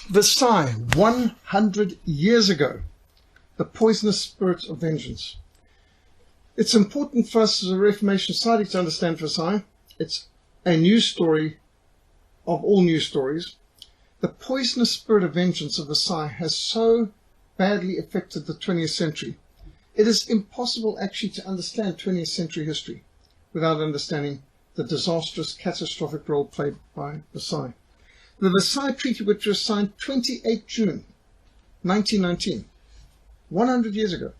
Versailles, 100 years ago, the poisonous spirit of vengeance. It's important for us as a Reformation society to understand Versailles. It's a news story of all news stories. The poisonous spirit of vengeance of Versailles has so badly affected the 20th century. It is impossible actually to understand 20th century history without understanding the disastrous, catastrophic role played by Versailles. The Versailles Treaty, which was signed 28 June 1919, 100 years ago,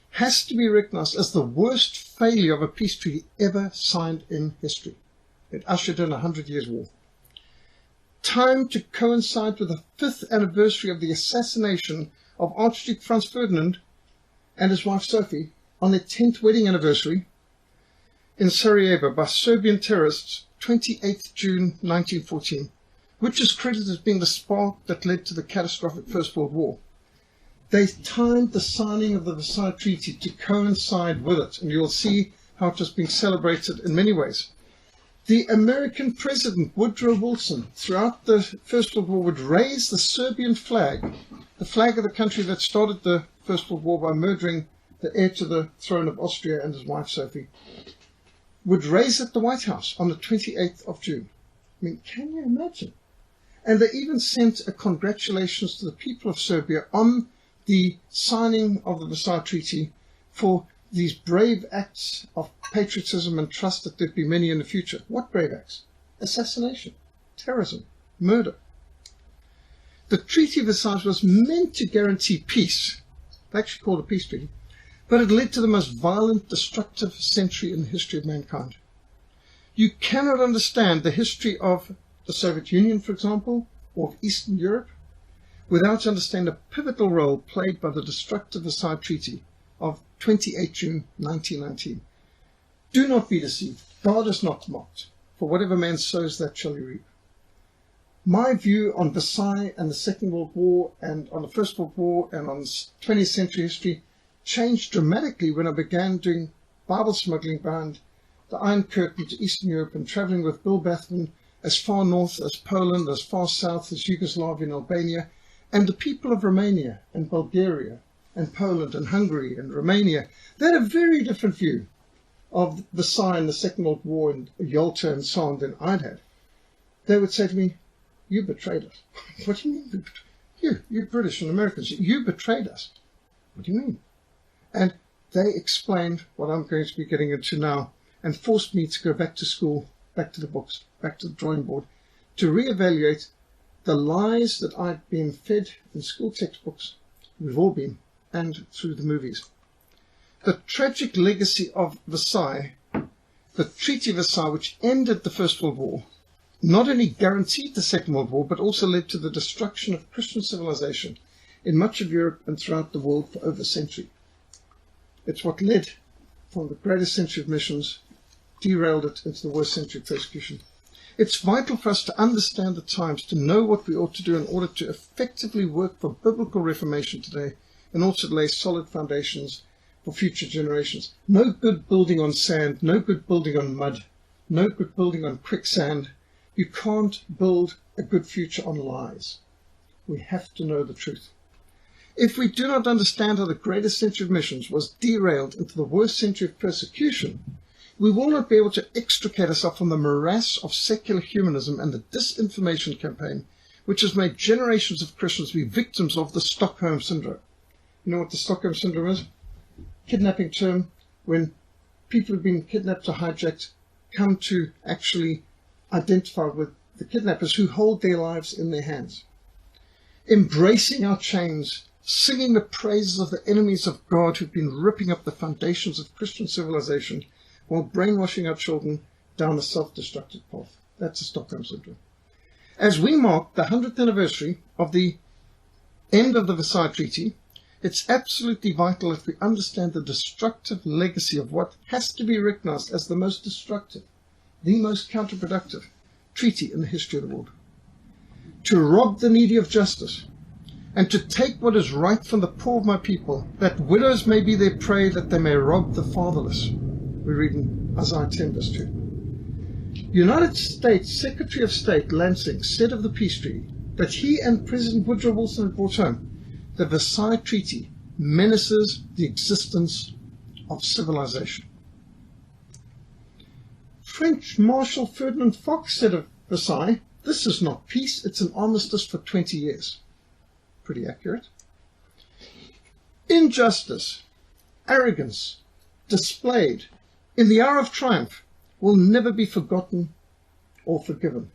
has to be recognized as the worst failure of a peace treaty ever signed in history. It ushered in 100 years' war. Timed to coincide with the 5th anniversary of the assassination of Archduke Franz Ferdinand and his wife Sophie on their 10th wedding anniversary in Sarajevo by Serbian terrorists, 28 June 1914, which is credited as being the spark that led to the catastrophic First World War. They timed the signing of the Versailles Treaty to coincide with it, and you'll see how it has been celebrated in many ways. The American President Woodrow Wilson, throughout the First World War, would raise the Serbian flag, the flag of the country that started the First World War by murdering the heir to the throne of Austria and his wife Sophie, would raise at the White House on the 28th of June. I mean, can you imagine? And they even sent a congratulations to the people of Serbia on the signing of the Versailles Treaty for these brave acts of patriotism and trust that there'd be many in the future. What brave acts? Assassination, terrorism, murder. The Treaty of Versailles was meant to guarantee peace. They actually called it a peace treaty. But it led to the most violent, destructive century in the history of mankind. You cannot understand the history of the Soviet Union, for example, or of Eastern Europe, without understanding the pivotal role played by the destructive Versailles Treaty of 28 June 1919. Do not be deceived. God is not mocked. For whatever man sows, that shall he reap. My view on Versailles and the Second World War and on the First World War and on 20th century history changed dramatically when I began doing Bible smuggling behind the Iron Curtain to Eastern Europe and traveling with Bill Bathman as far north as Poland, as far south as Yugoslavia and Albania, and the people of Romania and Bulgaria and Poland and Hungary and Romania, they had a very different view of Versailles and the Second World War and Yalta and so on than I'd had. They would say to me, "You betrayed us." What do you mean? You British and Americans, you betrayed us. What do you mean? And they explained what I'm going to be getting into now and forced me to go back to school, back to the books, back to the drawing board, to reevaluate the lies that I'd been fed in school textbooks, we've all been, and through the movies. The tragic legacy of Versailles, the Treaty of Versailles, which ended the First World War, not only guaranteed the Second World War, but also led to the destruction of Christian civilization in much of Europe and throughout the world for over a century. It's what led from the greatest century of missions, derailed it into the worst century of persecution. It's vital for us to understand the times, to know what we ought to do in order to effectively work for biblical reformation today and also lay solid foundations for future generations. No good building on sand, no good building on mud, no good building on quicksand. You can't build a good future on lies. We have to know the truth. If we do not understand how the greatest century of missions was derailed into the worst century of persecution, we will not be able to extricate ourselves from the morass of secular humanism and the disinformation campaign, which has made generations of Christians be victims of the Stockholm Syndrome. You know what the Stockholm Syndrome is? Kidnapping term, when people who've been kidnapped or hijacked come to actually identify with the kidnappers who hold their lives in their hands. Embracing our chains, singing the praises of the enemies of God who've been ripping up the foundations of Christian civilization while brainwashing our children down a self-destructive path. That's the Stockholm Syndrome. As we mark the 100th anniversary of the end of the Versailles Treaty, it's absolutely vital that we understand the destructive legacy of what has to be recognized as the most destructive, the most counterproductive treaty in the history of the world. To rob the needy of justice, and to take what is right from the poor of my people, that widows may be their prey, that they may rob the fatherless. We read in Isaiah 10 verse 2. United States Secretary of State Lansing said of the peace treaty But he and President Woodrow Wilson had brought home the Versailles Treaty menaces the existence of civilization. French Marshal Ferdinand Foch said of Versailles, "This is not peace, it's an armistice for 20 years. Pretty accurate. Injustice, arrogance, displayed in the hour of triumph will never be forgotten or forgiven,"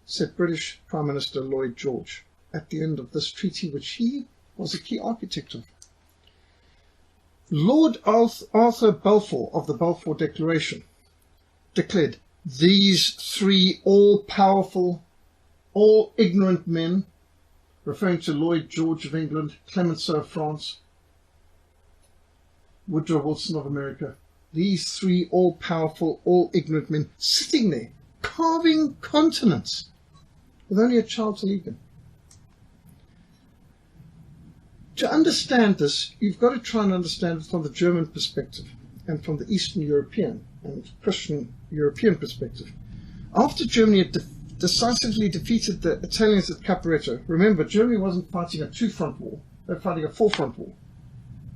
said British Prime Minister Lloyd George at the end of this treaty, which he was a key architect of. Lord Arthur Balfour of the Balfour Declaration declared, "These three all-powerful, all-ignorant men," referring to Lloyd George of England, Clemenceau of France, Woodrow Wilson of America, "these three all-powerful, all-ignorant men sitting there, carving continents, with only a child to lead them." To understand this, you've got to try and understand it from the German perspective and from the Eastern European and Christian European perspective. After Germany had decisively defeated the Italians at Caporetto, remember, Germany wasn't fighting a two-front war, they were fighting a four-front war.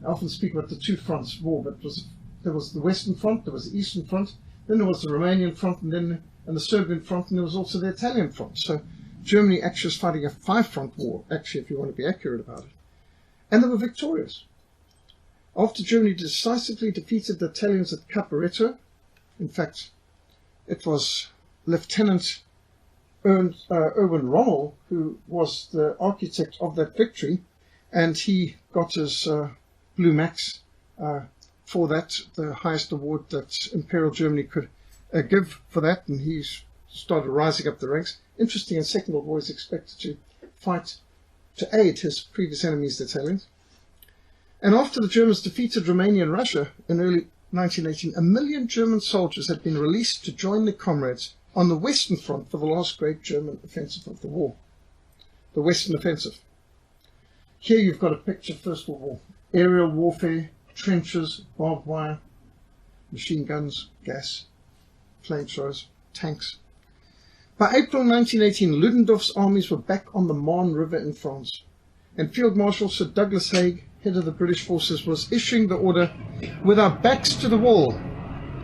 I often speak about the two-fronts war, but there was the Western Front, there was the Eastern Front, then there was the Romanian Front, and the Serbian Front, and there was also the Italian Front. So Germany actually was fighting a five-front war, actually, if you want to be accurate about it. And they were victorious. After Germany decisively defeated the Italians at Caporetto, in fact, it was Lieutenant Erwin Rommel who was the architect of that victory, and he got his Blue Max for that, the highest award that Imperial Germany could give for that, and he started rising up the ranks. Interesting, in Second World War, he was expected to fight to aid his previous enemies, the Italians. And after the Germans defeated Romania and Russia in early 1918, 1 million German soldiers had been released to join their comrades on the Western Front for the last great German offensive of the war, the Western Offensive. Here you've got a picture of First World War. Aerial warfare, trenches, barbed wire, machine guns, gas, flamethrowers, tanks. By April 1918, Ludendorff's armies were back on the Marne River in France, and Field Marshal Sir Douglas Haig, head of the British forces, was issuing the order, "With our backs to the wall,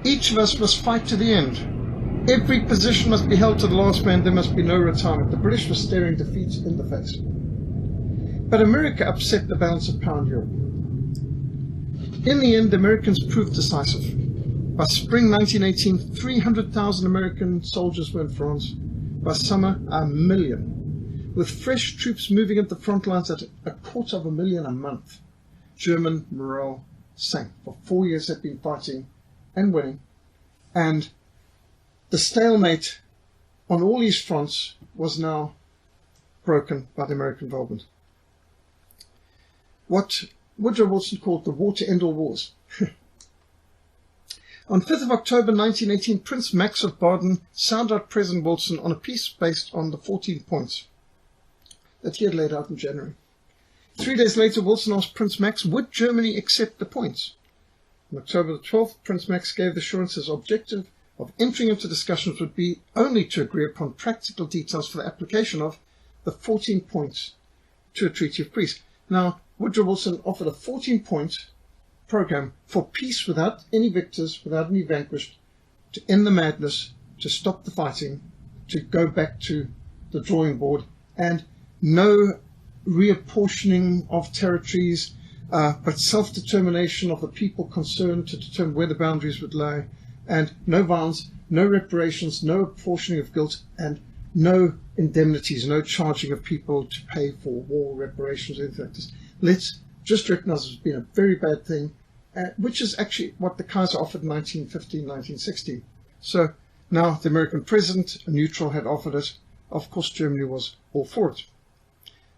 each of us must fight to the end. Every position must be held to the last man, there must be no retirement." The British were staring defeat in the face. But America upset the balance of power in Europe. In the end, the Americans proved decisive. By spring 1918, 300,000 American soldiers were in France. By summer, 1 million, with fresh troops moving at the front lines at 250,000 a month. German morale sank. For 4 years they'd been fighting and winning, and the stalemate on all these fronts was now broken by the American involvement. What Woodrow Wilson called the war to end all wars. On 5th of October 1918, Prince Max of Baden sounded out President Wilson on a peace based on the 14 points that he had laid out in January. 3 days later, Wilson asked Prince Max, would Germany accept the points? On October the 12th, Prince Max gave the assurance his objective of entering into discussions would be only to agree upon practical details for the application of the 14 points to a treaty of peace. Now, Woodrow Wilson offered a 14-point program for peace without any victors, without any vanquished, to end the madness, to stop the fighting, to go back to the drawing board, and no reapportioning of territories, but self-determination of the people concerned to determine where the boundaries would lie, and no violence, no reparations, no apportioning of guilt, and no indemnities, no charging of people to pay for war reparations or anything like this. Let's just recognize it's been a very bad thing, which is actually what the Kaiser offered in 1915, 1916. So now the American president, a neutral, had offered it. Of course, Germany was all for it.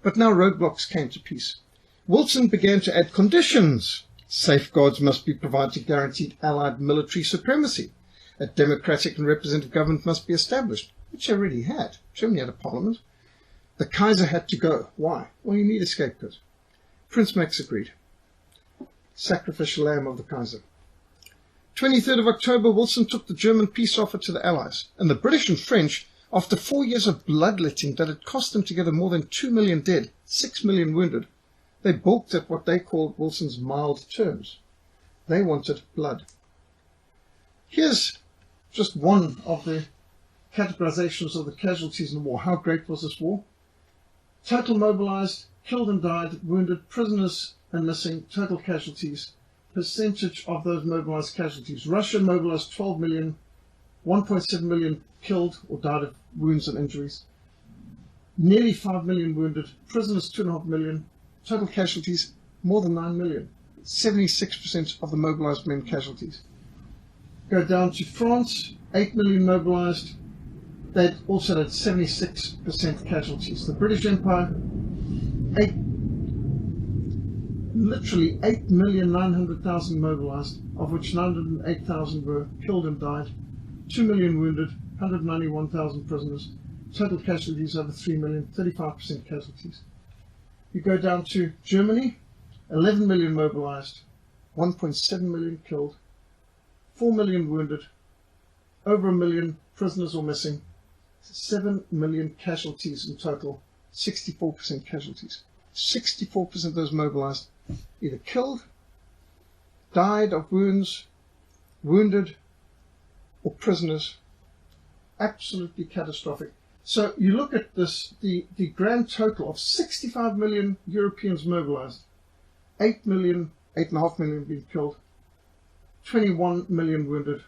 But now roadblocks came to peace. Wilson began to add conditions. Safeguards must be provided to guaranteed Allied military supremacy. A democratic and representative government must be established, which they already had. Germany had a parliament. The Kaiser had to go. Why? Well, you need a scapegoat. Prince Max agreed. Sacrificial lamb of the Kaiser. 23rd of October, Wilson took the German peace offer to the Allies, and the British and French After 4 years of bloodletting that had cost them together more than 2 million dead, 6 million wounded, they balked at what they called Wilson's mild terms. They wanted blood. Here's just one of the categorizations of the casualties in the war. How great was this war? Total mobilized, killed and died, wounded, prisoners and missing, total casualties. Percentage of those mobilized casualties. Russia mobilized 12 million, 1.7 million killed or died of wounds and injuries. Nearly 5 million wounded, prisoners 2.5 million, total casualties more than 9 million. 76% of the mobilized men casualties. Go down to France, 8 million mobilized. They also had 76% casualties. The British Empire, literally 8,900,000 mobilized, of which 908,000 were killed and died, 2 million wounded, 191,000 prisoners, total casualties over 3 million, 35% casualties. You go down to Germany, 11 million mobilized, 1.7 million killed, 4 million wounded, over 1 million prisoners or missing, 7 million casualties in total, 64% casualties. 64% of those mobilized either killed, died of wounds, wounded, or prisoners. Absolutely catastrophic. So you look at this, the grand total of 65 million Europeans mobilized, 8 million, 8.5 million being killed, 21 million wounded,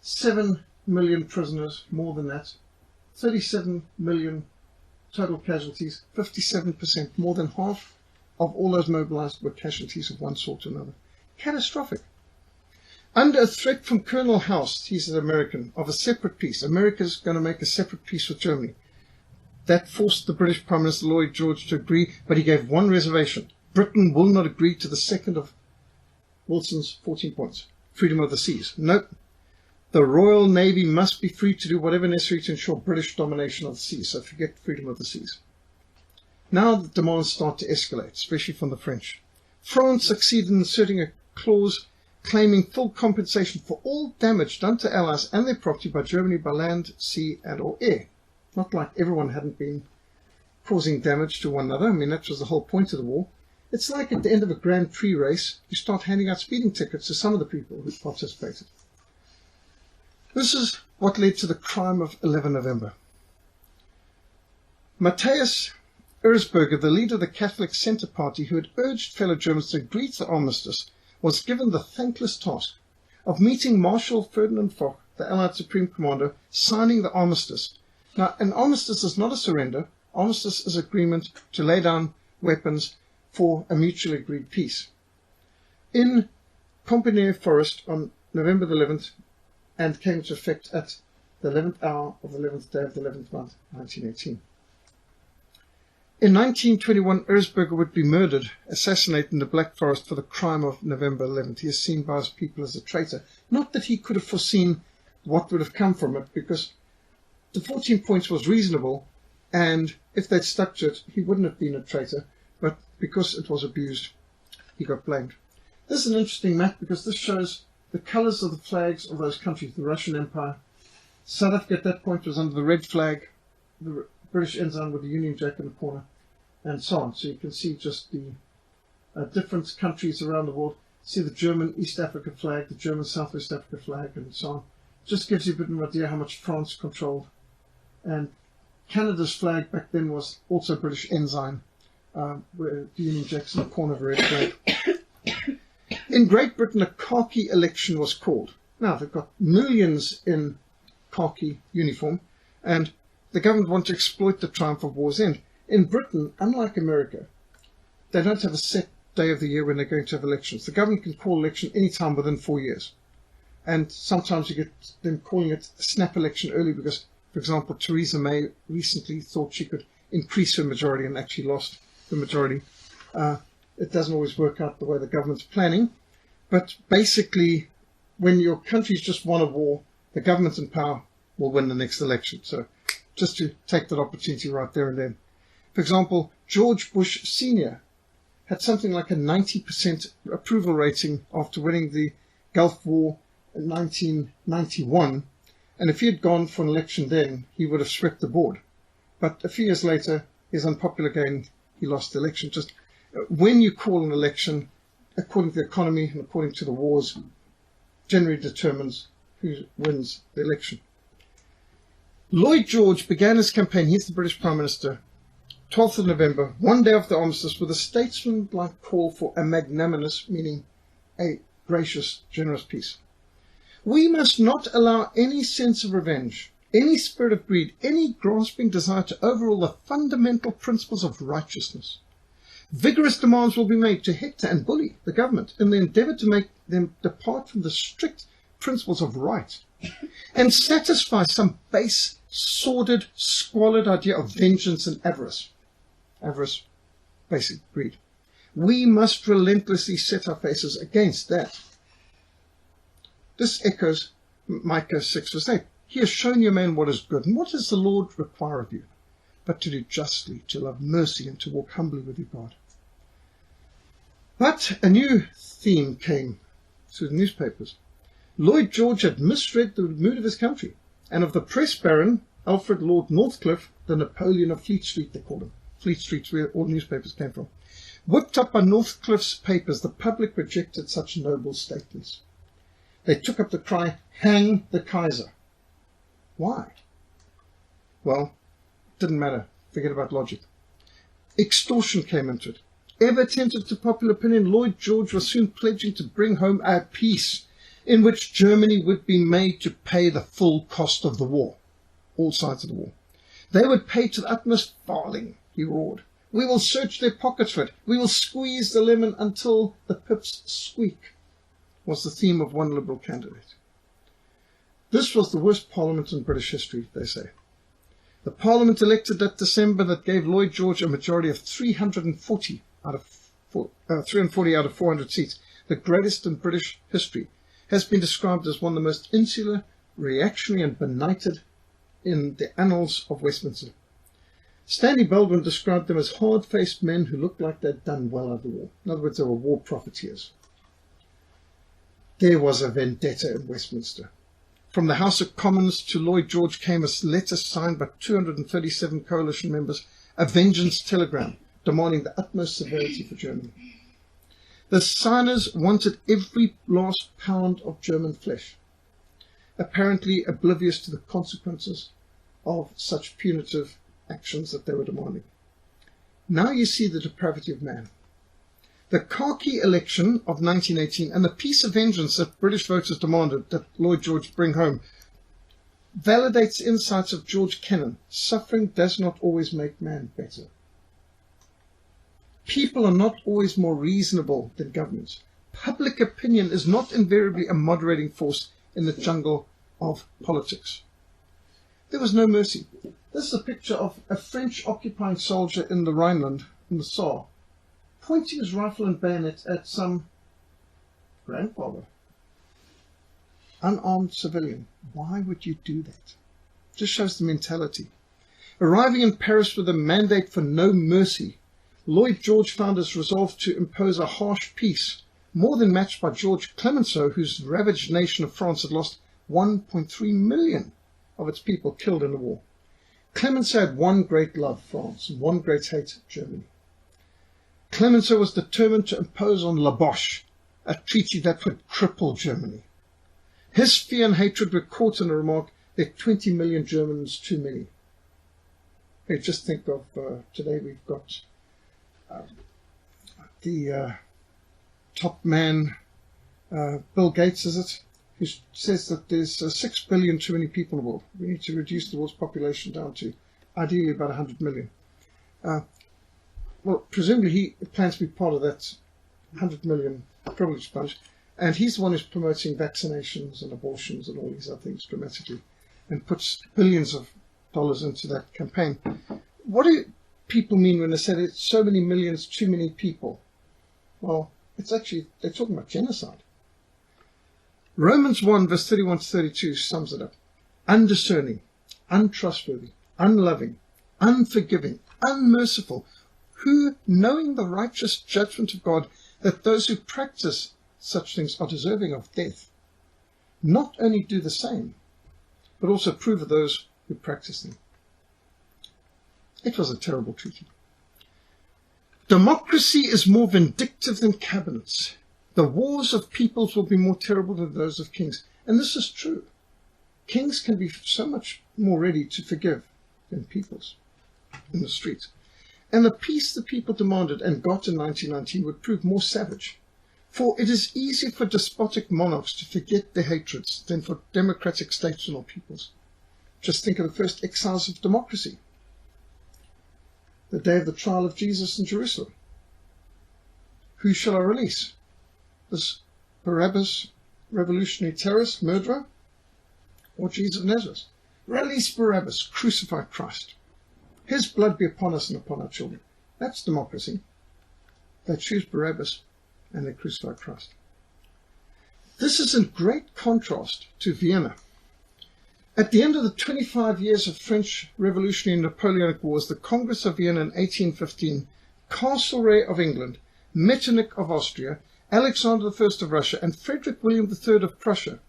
7 million prisoners, more than that, 37 million total casualties, 57%, more than half of all those mobilized were casualties of one sort or another. Catastrophic. Under a threat from Colonel House, he's an American, of a separate peace. America's going to make a separate peace with Germany. That forced the British Prime Minister Lloyd George to agree, but he gave one reservation. Britain will not agree to the second of Wilson's 14 points. Freedom of the seas. Nope. The Royal Navy must be free to do whatever necessary to ensure British domination of the seas. So forget freedom of the seas. Now the demands start to escalate, especially from the French. France succeeded in inserting a clause claiming full compensation for all damage done to allies and their property by Germany by land, sea and or air. Not like everyone hadn't been causing damage to one another. I mean, that was the whole point of the war. It's like at the end of a Grand Prix race, you start handing out speeding tickets to some of the people who participated. This is what led to the crime of 11 November. Matthias Erzberger, the leader of the Catholic Centre Party, who had urged fellow Germans to agree to the armistice, was given the thankless task of meeting Marshal Ferdinand Foch, the Allied Supreme Commander, signing the armistice. Now, an armistice is not a surrender. Armistice is agreement to lay down weapons for a mutually agreed peace. In Compiègne Forest on November the 11th, and came into effect at the 11th hour of the 11th day of the 11th month, 1918. In 1921, Erzberger would be murdered, assassinated in the Black Forest for the crime of November 11th. He is seen by his people as a traitor. Not that he could have foreseen what would have come from it, because the 14 points was reasonable, and if they'd stuck to it, he wouldn't have been a traitor, but because it was abused, he got blamed. This is an interesting map, because this shows the colours of the flags of those countries, the Russian Empire. South Africa at that point was under the red flag, the British ensign with the Union Jack in the corner, and so on. So you can see just the different countries around the world. See the German East Africa flag, the German Southwest Africa flag, and so on. Just gives you a bit of an idea how much France controlled. And Canada's flag back then was also British ensign, where the Union Jack's in the corner of a red flag. In Great Britain, a khaki election was called. Now, they've got millions in khaki uniform, and the government want to exploit the triumph of war's end. In Britain, unlike America, they don't have a set day of the year when they're going to have elections. The government can call election any time within 4 years. And sometimes you get them calling it a snap election early because, for example, Theresa May recently thought she could increase her majority and actually lost the majority. It doesn't always work out the way the government's planning. But basically, when your country's just won a war, the government in power will win the next election. So just to take that opportunity right there and then. For example, George Bush Sr. had something like a 90% approval rating after winning the Gulf War in 1991. And if he had gone for an election then, he would have swept the board. But a few years later, he's unpopular again, he lost the election. Just when you call an election, according to the economy and according to the wars, generally determines who wins the election. Lloyd George began his campaign, he's the British Prime Minister, 12th of November, one day after the armistice, with a statesman-like call for a magnanimous, meaning a gracious, generous peace. We must not allow any sense of revenge, any spirit of greed, any grasping desire to overrule the fundamental principles of righteousness. Vigorous demands will be made to hector and bully the government in the endeavour to make them depart from the strict principles of right and satisfy some base, sordid, squalid idea of vengeance and avarice. Avarice, basic greed. We must relentlessly set our faces against that. This echoes Micah 6 verse 8. He has shown you, man, what is good. And what does the Lord require of you? But to do justly, to love mercy, and to walk humbly with your God. But a new theme came through the newspapers. Lloyd George had misread the mood of his country, and of the press baron, Alfred Lord Northcliffe, the Napoleon of Fleet Street, they called him. Fleet Street's where all newspapers came from. Whipped up by Northcliffe's papers, the public rejected such noble statements. They took up the cry, hang the Kaiser. Why? Well, it didn't matter. Forget about logic. Extortion came into it. Ever attentive to popular opinion, Lloyd George was soon pledging to bring home a peace in which Germany would be made to pay the full cost of the war. All sides of the war. They would pay to the utmost farthing, he roared. We will search their pockets for it. We will squeeze the lemon until the pips squeak, was the theme of one Liberal candidate. This was the worst parliament in British history, they say. The parliament elected that December that gave Lloyd George a majority of 340 out of 400 seats, the greatest in British history, has been described as one of the most insular, reactionary and benighted in the annals of Westminster. Stanley Baldwin described them as hard-faced men who looked like they'd done well out of the war. In other words, they were war profiteers. There was a vendetta in Westminster. From the House of Commons to Lloyd George came a letter signed by 237 coalition members, a vengeance telegram demanding the utmost severity for Germany. The signers wanted every last pound of German flesh, apparently oblivious to the consequences of such punitive actions that they were demanding. Now you see the depravity of man. The khaki election of 1918 and the peace of vengeance that British voters demanded that Lloyd George bring home validates insights of George Kennan. Suffering does not always make man better. People are not always more reasonable than governments. Public opinion is not invariably a moderating force in the jungle of politics. There was no mercy. This is a picture of a French occupying soldier in the Rhineland, in the Saar, pointing his rifle and bayonet at some grandfather, unarmed civilian. Why would you do that? Just shows the mentality. Arriving in Paris with a mandate for no mercy, Lloyd George found his resolve to impose a harsh peace, more than matched by George Clemenceau, whose ravaged nation of France had lost 1.3 million of its people killed in the war. Clemenceau had one great love, France, and one great hate, Germany. Clemenceau was determined to impose on La Boche a treaty that would cripple Germany. His fear and hatred were caught in the remark, there are 20 million Germans too many. Hey, just think of today we've got the top man, Bill Gates, is it, who says that there's 6 billion too many people in the world. We need to reduce the world's population down to ideally about 100 million. Well, presumably he plans to be part of that 100 million privilege bunch, and he's the one who's promoting vaccinations and abortions and all these other things dramatically, and puts billions of dollars into that campaign. What do people mean when they say there's so many millions, too many people? Well, it's actually, they're talking about genocide. Romans 1 verse 31 to 32 sums it up. Undiscerning, untrustworthy, unloving, unforgiving, unmerciful, who, knowing the righteous judgment of God, that those who practice such things are deserving of death, not only do the same, but also approve of those who practice them. It was a terrible treaty. Democracy is more vindictive than cabinets. The wars of peoples will be more terrible than those of kings. And this is true. Kings can be so much more ready to forgive than peoples in the street. And the peace the people demanded and got in 1919 would prove more savage. For it is easier for despotic monarchs to forget their hatreds than for democratic statesmen or peoples. Just think of the first exiles of democracy. The day of the trial of Jesus in Jerusalem. Who shall I release? This Barabbas, revolutionary terrorist, murderer, or Jesus of Nazareth? Release Barabbas, crucify Christ. His blood be upon us and upon our children. That's democracy. They choose Barabbas and they crucify Christ. This is in great contrast to Vienna. At the end of the 25 years of French Revolutionary and Napoleonic Wars, the Congress of Vienna in 1815, Castlereagh of England, Metternich of Austria, Alexander I of Russia, and Frederick William III of Prussia,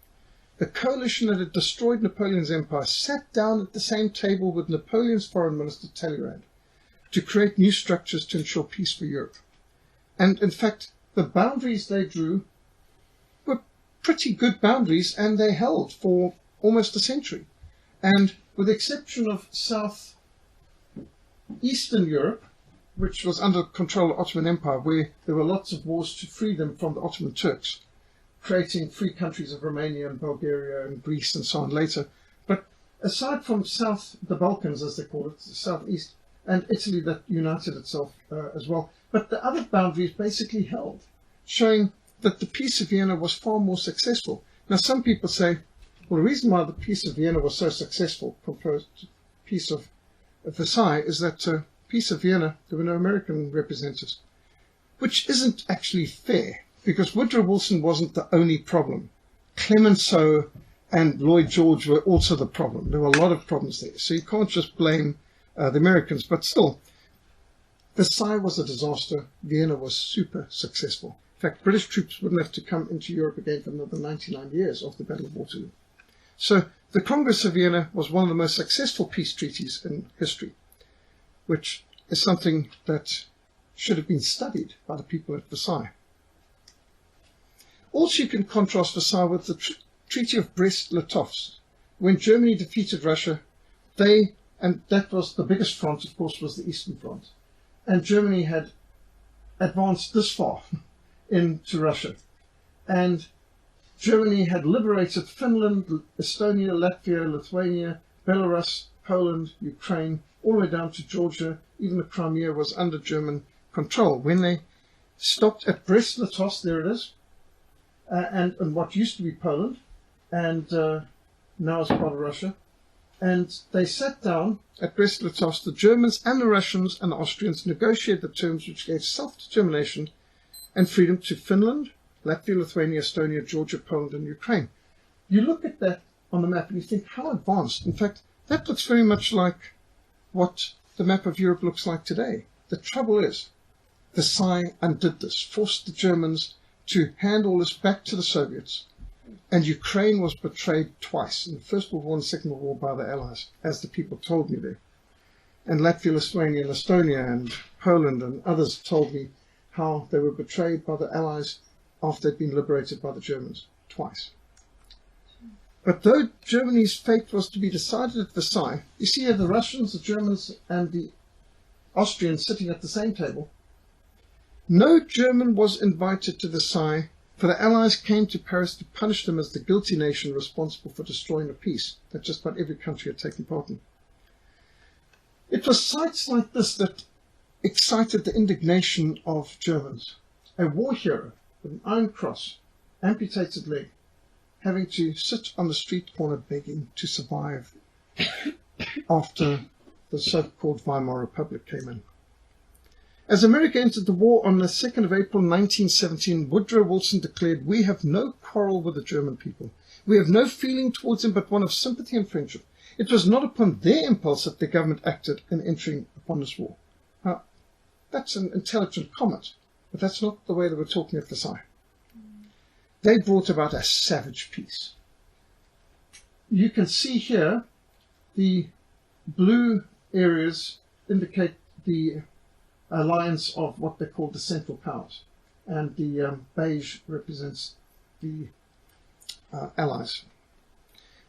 the coalition that had destroyed Napoleon's empire, sat down at the same table with Napoleon's foreign minister Talleyrand to create new structures to ensure peace for Europe. And in fact, the boundaries they drew were pretty good boundaries, and they held for almost a century. And with the exception of southeastern Europe, which was under control of the Ottoman Empire, where there were lots of wars to free them from the Ottoman Turks, creating free countries of Romania and Bulgaria and Greece and so on later. But aside from the Balkans, as they call it, the southeast, and Italy that united itself as well, but the other boundaries basically held, showing that the Peace of Vienna was far more successful. Now, some people say, well, the reason why the Peace of Vienna was so successful compared to the Peace of Versailles is that Peace of Vienna, there were no American representatives, which isn't actually fair, because Woodrow Wilson wasn't the only problem. Clemenceau and Lloyd George were also the problem. There were a lot of problems there. So you can't just blame the Americans. But still, Versailles was a disaster. Vienna was super successful. In fact, British troops wouldn't have to come into Europe again for another 99 years after the Battle of Waterloo. So the Congress of Vienna was one of the most successful peace treaties in history, which is something that should have been studied by the people at Versailles. Also, you can contrast Versailles with the Treaty of Brest-Litovsk. When Germany defeated Russia, and that was the biggest front, of course, was the Eastern Front. And Germany had advanced this far into Russia. And Germany had liberated Finland, Estonia, Latvia, Lithuania, Belarus, Poland, Ukraine, all the way down to Georgia. Even the Crimea was under German control. When they stopped at Brest-Litovsk, there it is, and what used to be Poland, and now is part of Russia. And they sat down at Brest-Litovsk, the Germans and the Russians and the Austrians negotiated the terms which gave self-determination and freedom to Finland, Latvia, Lithuania, Estonia, Georgia, Poland, and Ukraine. You look at that on the map and you think, how advanced? In fact, that looks very much like what the map of Europe looks like today. The trouble is, Versailles undid this, forced the Germans to hand all this back to the Soviets, and Ukraine was betrayed twice, in the First World War and the Second World War, by the Allies, as the people told me there. And Latvia, Lithuania, and Estonia, and Poland, and others told me how they were betrayed by the Allies after they'd been liberated by the Germans, twice. But though Germany's fate was to be decided at Versailles, you see here the Russians, the Germans, and the Austrians sitting at the same table. No German was invited to Versailles, for the Allies came to Paris to punish them as the guilty nation responsible for destroying the peace that just about every country had taken part in. It was sights like this that excited the indignation of Germans. A war hero with an iron cross, amputated leg, having to sit on the street corner begging to survive after the so-called Weimar Republic came in. As America entered the war on the 2nd of April 1917, Woodrow Wilson declared, "We have no quarrel with the German people. We have no feeling towards them but one of sympathy and friendship. It was not upon their impulse that the government acted in entering upon this war." Now, that's an intelligent comment, but that's not the way they were talking at Versailles. They brought about a savage peace. you can see here the blue areas indicate the alliance of what they call the Central Powers, and the beige represents the Allies.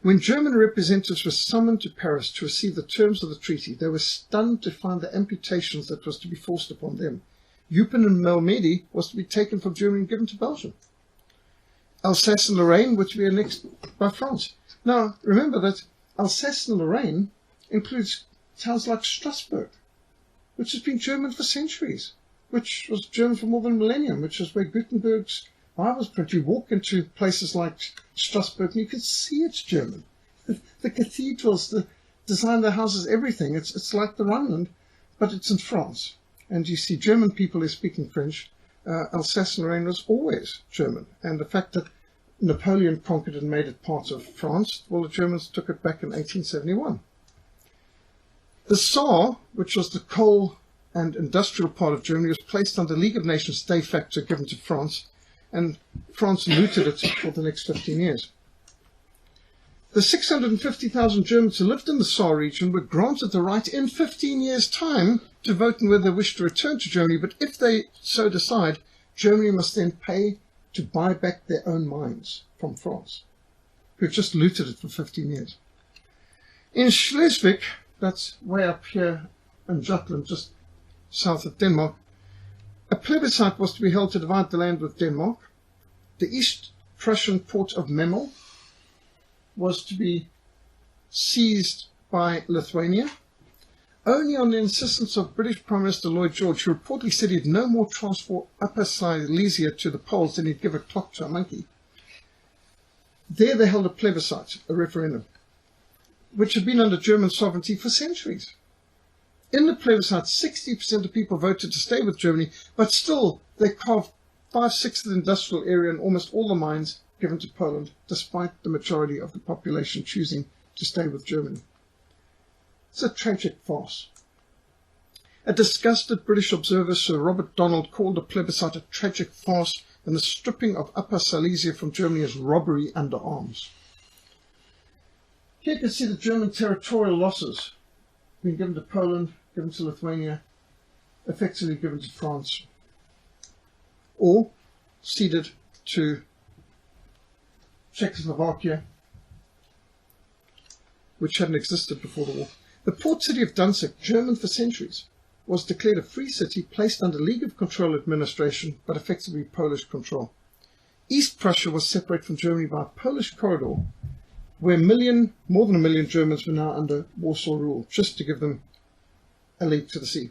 When German representatives were summoned to Paris to receive the terms of the treaty, they were stunned to find the amputations that was to be forced upon them. Eupen and Malmedy was to be taken from Germany and given to Belgium. Alsace and Lorraine were to be annexed by France. Now, remember that Alsace and Lorraine includes towns like Strasbourg, which has been German for centuries, which was German for more than a millennium, which is where Gutenberg's Bibles print. You walk into places like Strasbourg and you can see it's German. The cathedrals, the design of the houses, everything. It's like the Rhineland, but it's in France. And you see German people are speaking French. Alsace and Lorraine was always German. And the fact that Napoleon conquered and made it part of France, well, the Germans took it back in 1871. The Saar, which was the coal and industrial part of Germany, was placed under League of Nations de facto, given to France, and France looted it for the next 15 years. The 650,000 Germans who lived in the Saar region were granted the right in 15 years' time to vote on whether they wish to return to Germany, but if they so decide, Germany must then pay to buy back their own mines from France, who had just looted it for 15 years. In Schleswig, that's way up here in Jutland, just south of Denmark, a plebiscite was to be held to divide the land with Denmark. The East Prussian port of Memel was to be seized by Lithuania, only on the insistence of British Prime Minister Lloyd George, who reportedly said he'd no more transfer Upper Silesia to the Poles than he'd give a clock to a monkey. There they held a plebiscite, a referendum, which had been under German sovereignty for centuries. In the plebiscite, 60% of people voted to stay with Germany, but still they carved 5/6 of the industrial area and almost all the mines given to Poland, despite the majority of the population choosing to stay with Germany. It's a tragic farce. A disgusted British observer, Sir Robert Donald, called the plebiscite a tragic farce and the stripping of Upper Silesia from Germany as robbery under arms. Here you can see the German territorial losses being given to Poland, given to Lithuania, effectively given to France, or ceded to Czechoslovakia, which hadn't existed before the war. The port city of Danzig, German for centuries, was declared a free city placed under League of Control administration, but effectively Polish control. East Prussia was separated from Germany by a Polish corridor, where more than a million Germans were now under Warsaw rule, just to give them a leap to the sea,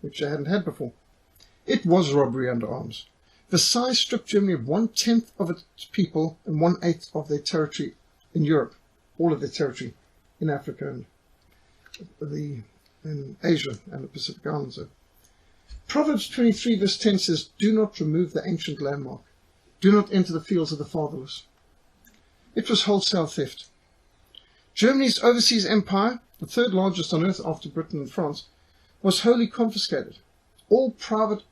which they hadn't had before. It was robbery under arms. Versailles stripped Germany of 1/10 of its people and 1/8 of their territory in Europe, all of their territory in Africa and in Asia and the Pacific Islands. Proverbs 23 verse 10 says, "Do not remove the ancient landmark. Do not enter the fields of the fatherless." It was wholesale theft. Germany's overseas empire, the third largest on earth after Britain and France, was wholly confiscated. All private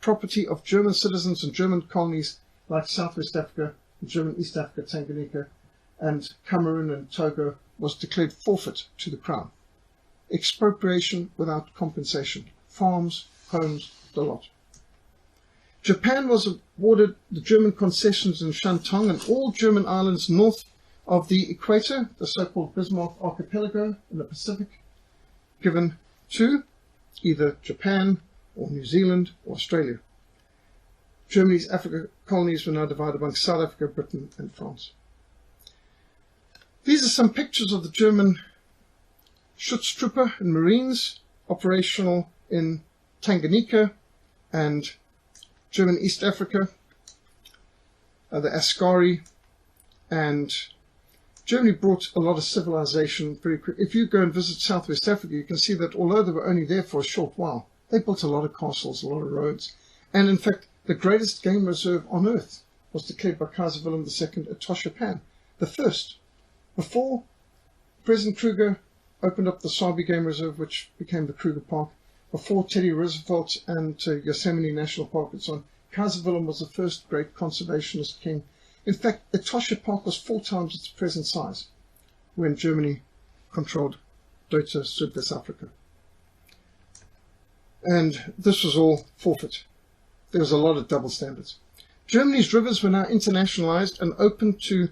property of German citizens and German colonies like Southwest Africa, German East Africa, Tanganyika, and Cameroon and Togo was declared forfeit to the crown. Expropriation without compensation. Farms, homes, the lot. Japan was awarded the German concessions in Shantung and all German islands north of the equator, the so-called Bismarck Archipelago in the Pacific, given to either Japan or New Zealand or Australia. Germany's Africa colonies were now divided among South Africa, Britain and France. These are some pictures of the German Schutztruppe and Marines operational in Tanganyika and German East Africa, the Askari, and Germany brought a lot of civilization very quickly. If you go and visit Southwest Africa, you can see that although they were only there for a short while, they built a lot of castles, a lot of roads, and in fact, the greatest game reserve on earth was declared by Kaiser Wilhelm II at Toshapan, the first, before President Kruger opened up the Sabi Game Reserve, which became the Kruger Park, before Teddy Roosevelt and Yosemite National Park and so on. Kaiser Wilhelm was the first great conservationist king. In fact, Etosha Park was 4 times its present size. when Germany controlled Deutsche Südwestafrika. And this was all forfeit. There was a lot of double standards. Germany's rivers were now internationalized and open to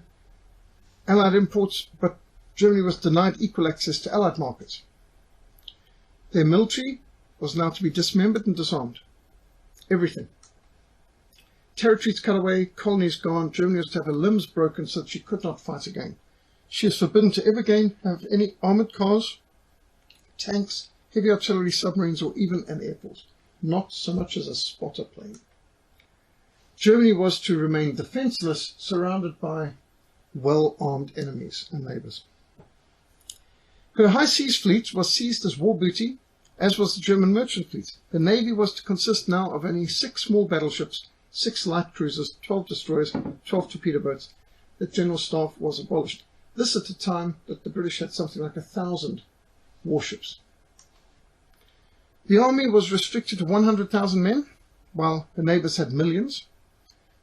Allied imports, but Germany was denied equal access to Allied markets. Their military was now to be dismembered and disarmed. Everything. Territories cut away, colonies gone, Germany was to have her limbs broken so that she could not fight again. She is forbidden to ever again have any armoured cars, tanks, heavy artillery, submarines, or even an air force. Not so much as a spotter plane. Germany was to remain defenceless, surrounded by well-armed enemies and neighbours. Her high seas fleet was seized as war booty, as was the German merchant fleet. The navy was to consist now of only 6 small battleships, 6 light cruisers, 12 destroyers, 12 torpedo boats. The general staff was abolished. This at the time that the British had something like 1,000 warships. The army was restricted to 100,000 men, while the neighbours had millions.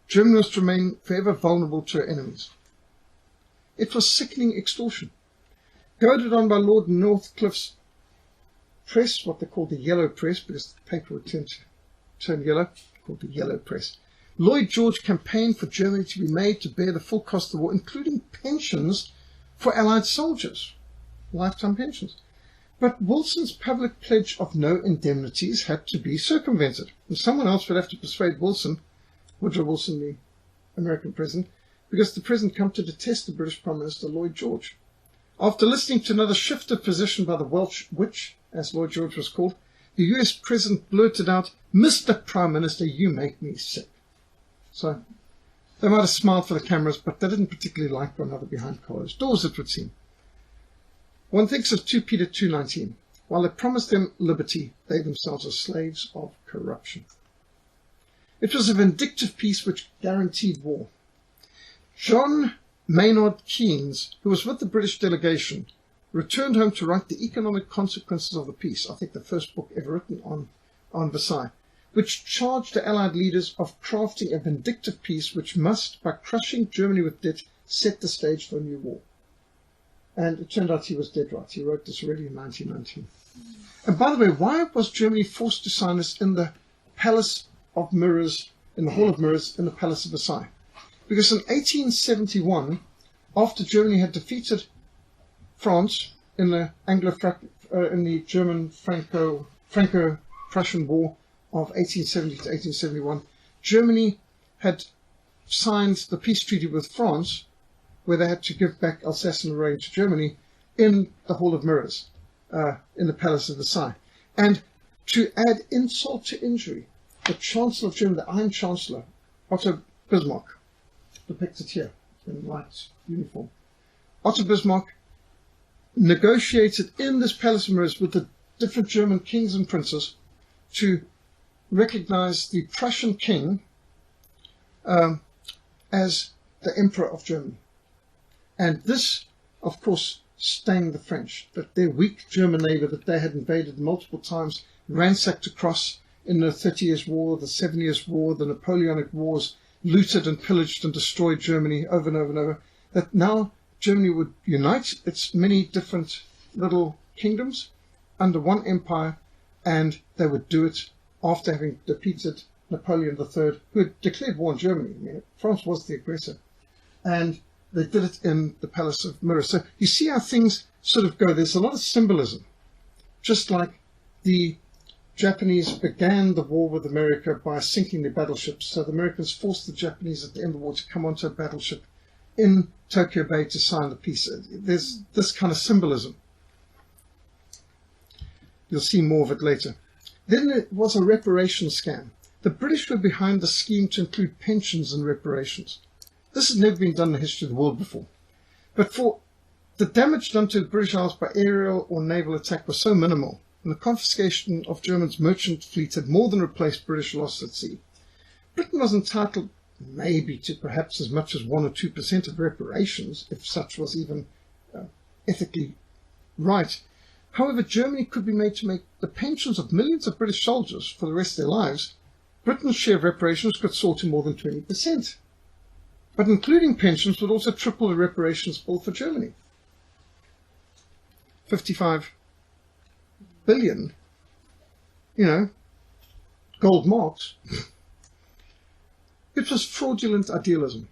Germany was to remain forever vulnerable to her enemies. It was sickening extortion. Goaded on by Lord Northcliffe's press, what they called the Yellow Press, because the paper would tend to turn yellow, called the Yellow Press. Lloyd George campaigned for Germany to be made to bear the full cost of the war, including pensions for Allied soldiers, lifetime pensions. But Wilson's public pledge of no indemnities had to be circumvented. And someone else would have to persuade Wilson, Woodrow Wilson, the American president, because the president come to detest the British Prime Minister Lloyd George. After listening to another shift of position by the Welsh witch, as Lloyd George was called, the US president blurted out, "Mr. Prime Minister, you make me sick." So they might have smiled for the cameras, but they didn't particularly like one another behind closed doors, it would seem. One thinks of 2 Peter 2:19. While they promised them liberty, they themselves are slaves of corruption. It was a vindictive peace which guaranteed war. John Maynard Keynes, who was with the British delegation, returned home to write the economic consequences of the peace, I think the first book ever written on Versailles, which charged the Allied leaders of crafting a vindictive peace which must, by crushing Germany with debt, set the stage for a new war. And it turned out he was dead right. He wrote this already in 1919. And by the way, why was Germany forced to sign this in the Palace of Mirrors, in the Hall of Mirrors, in the Palace of Versailles? Because in 1871, after Germany had defeated France in the German Franco-Prussian War of 1870 to 1871, Germany had signed the peace treaty with France, where they had to give back Alsace and Lorraine to Germany, in the Hall of Mirrors, in the Palace of Versailles. And to add insult to injury, the Chancellor of Germany, the Iron Chancellor, Otto Bismarck, depicted here in light uniform, Otto Bismarck negotiated in this Palace of Mirrors with the different German kings and princes to recognize the Prussian king as the Emperor of Germany. And this, of course, stung the French, that their weak German neighbor that they had invaded multiple times, ransacked across in the 30 Years' War, the 7 Years' War, the Napoleonic Wars, looted and pillaged and destroyed Germany over and over and over, that now Germany would unite its many different little kingdoms under one empire, and they would do it after having defeated Napoleon III, who had declared war on Germany. I mean, France was the aggressor. And they did it in the Palace of Mirrors. So you see how things sort of go. There's a lot of symbolism. Just like the Japanese began the war with America by sinking their battleships. So the Americans forced the Japanese at the end of the war to come onto a battleship in Tokyo Bay to sign the peace. There's this kind of symbolism. You'll see more of it later. Then there was a reparations scam. The British were behind the scheme to include pensions and reparations. This has never been done in the history of the world before. But for the damage done to the British Isles by aerial or naval attack was so minimal, and the confiscation of Germany's merchant fleet had more than replaced British loss at sea. Britain was entitled maybe to perhaps as much as 1 or 2% of reparations, if such was even ethically right. However, Germany could be made to make the pensions of millions of British soldiers for the rest of their lives. Britain's share of reparations could soar to more than 20%. But including pensions would also triple the reparations bill for Germany. 55 billion, gold marks. It was fraudulent idealism.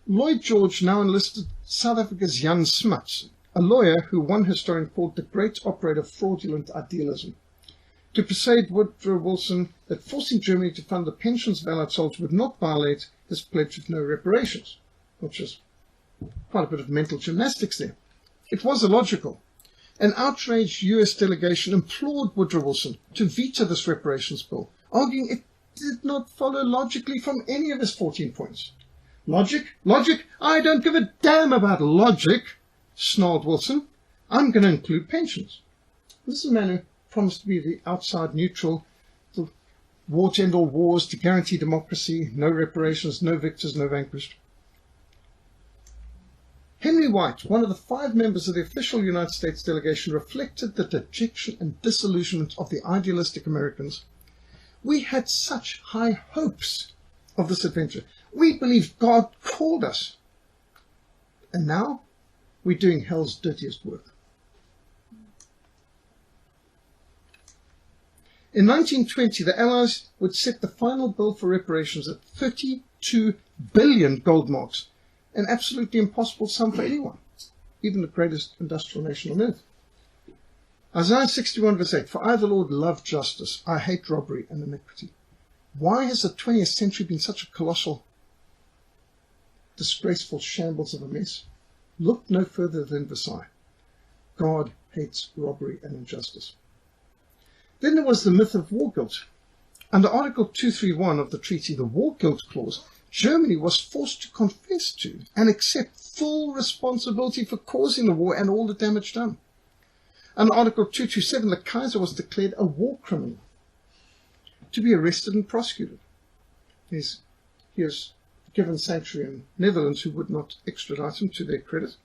Lloyd George now enlisted South Africa's Jan Smuts, a lawyer who one historian called the great operator of fraudulent idealism, to persuade Woodrow Wilson that forcing Germany to fund the pensions of Allied soldiers would not violate his pledge of no reparations, which is quite a bit of mental gymnastics there. It was illogical. An outraged US delegation implored Woodrow Wilson to veto this reparations bill, arguing it did not follow logically from any of his 14 points. Logic? Logic? I don't give a damn about logic, snarled Wilson. I'm going to include pensions. This is a man who promised to be the outside neutral, the war to end all wars, to guarantee democracy, no reparations, no victors, no vanquished. Henry White, one of the 5 members of the official United States delegation, reflected the dejection and disillusionment of the idealistic Americans. We had such high hopes of this adventure. We believed God called us. And now we're doing hell's dirtiest work. In 1920, the Allies would set the final bill for reparations at 32 billion gold marks, an absolutely impossible sum for anyone, even the greatest industrial nation on earth. Isaiah 61 verse 8, for I, the Lord, love justice. I hate robbery and iniquity. Why has the 20th century been such a colossal, disgraceful shambles of a mess? Look no further than Versailles. God hates robbery and injustice. Then there was the myth of war guilt. Under Article 231 of the treaty, the War Guilt Clause, Germany was forced to confess to and accept full responsibility for causing the war and all the damage done. Under Article 227, the Kaiser was declared a war criminal, to be arrested and prosecuted. He was given sanctuary in Netherlands, who would not extradite him, to their credit,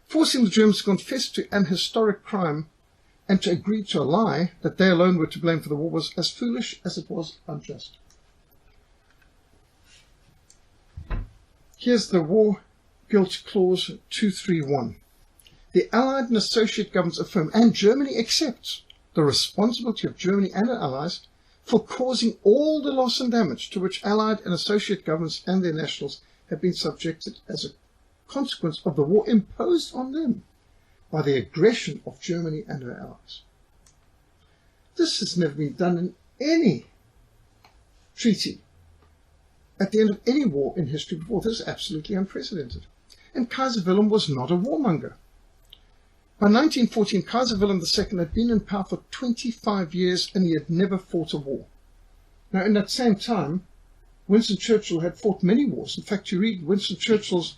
forcing the Germans to confess to an historic crime and to agree to a lie that they alone were to blame for the war was as foolish as it was unjust. Here's the War Guilt Clause 231. The Allied and Associate governments affirm, and Germany accepts, the responsibility of Germany and her allies for causing all the loss and damage to which Allied and Associate governments and their nationals have been subjected as a consequence of the war imposed on them by the aggression of Germany and her allies. This has never been done in any treaty at the end of any war in history before. This is absolutely unprecedented. And Kaiser Wilhelm was not a warmonger. By 1914, Kaiser Wilhelm II had been in power for 25 years and he had never fought a war. Now, in that same time, Winston Churchill had fought many wars. In fact, you read Winston Churchill's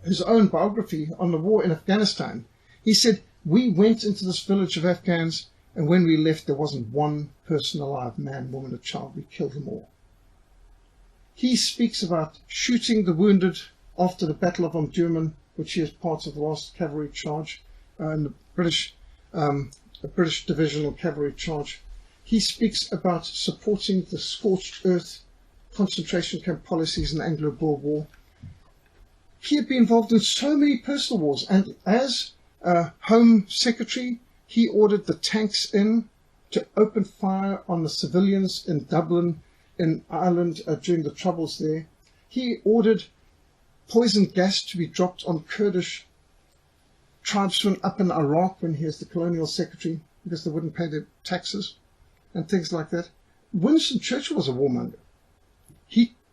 his own biography on the war in Afghanistan. He said, we went into this village of Afghans, and when we left, there wasn't one person alive, man, woman, or child. We killed them all. He speaks about shooting the wounded after the Battle of Omdurman, which he is part of the last cavalry charge, in the British divisional cavalry charge. He speaks about supporting the scorched earth concentration camp policies in the Anglo-Boer War. He had been involved in so many personal wars, and as Home Secretary, he ordered the tanks in to open fire on the civilians in Dublin, in Ireland, during the Troubles there. He ordered poison gas to be dropped on Kurdish tribesmen up in Iraq when he was the Colonial Secretary, because they wouldn't pay their taxes and things like that. Winston Churchill was a warmonger.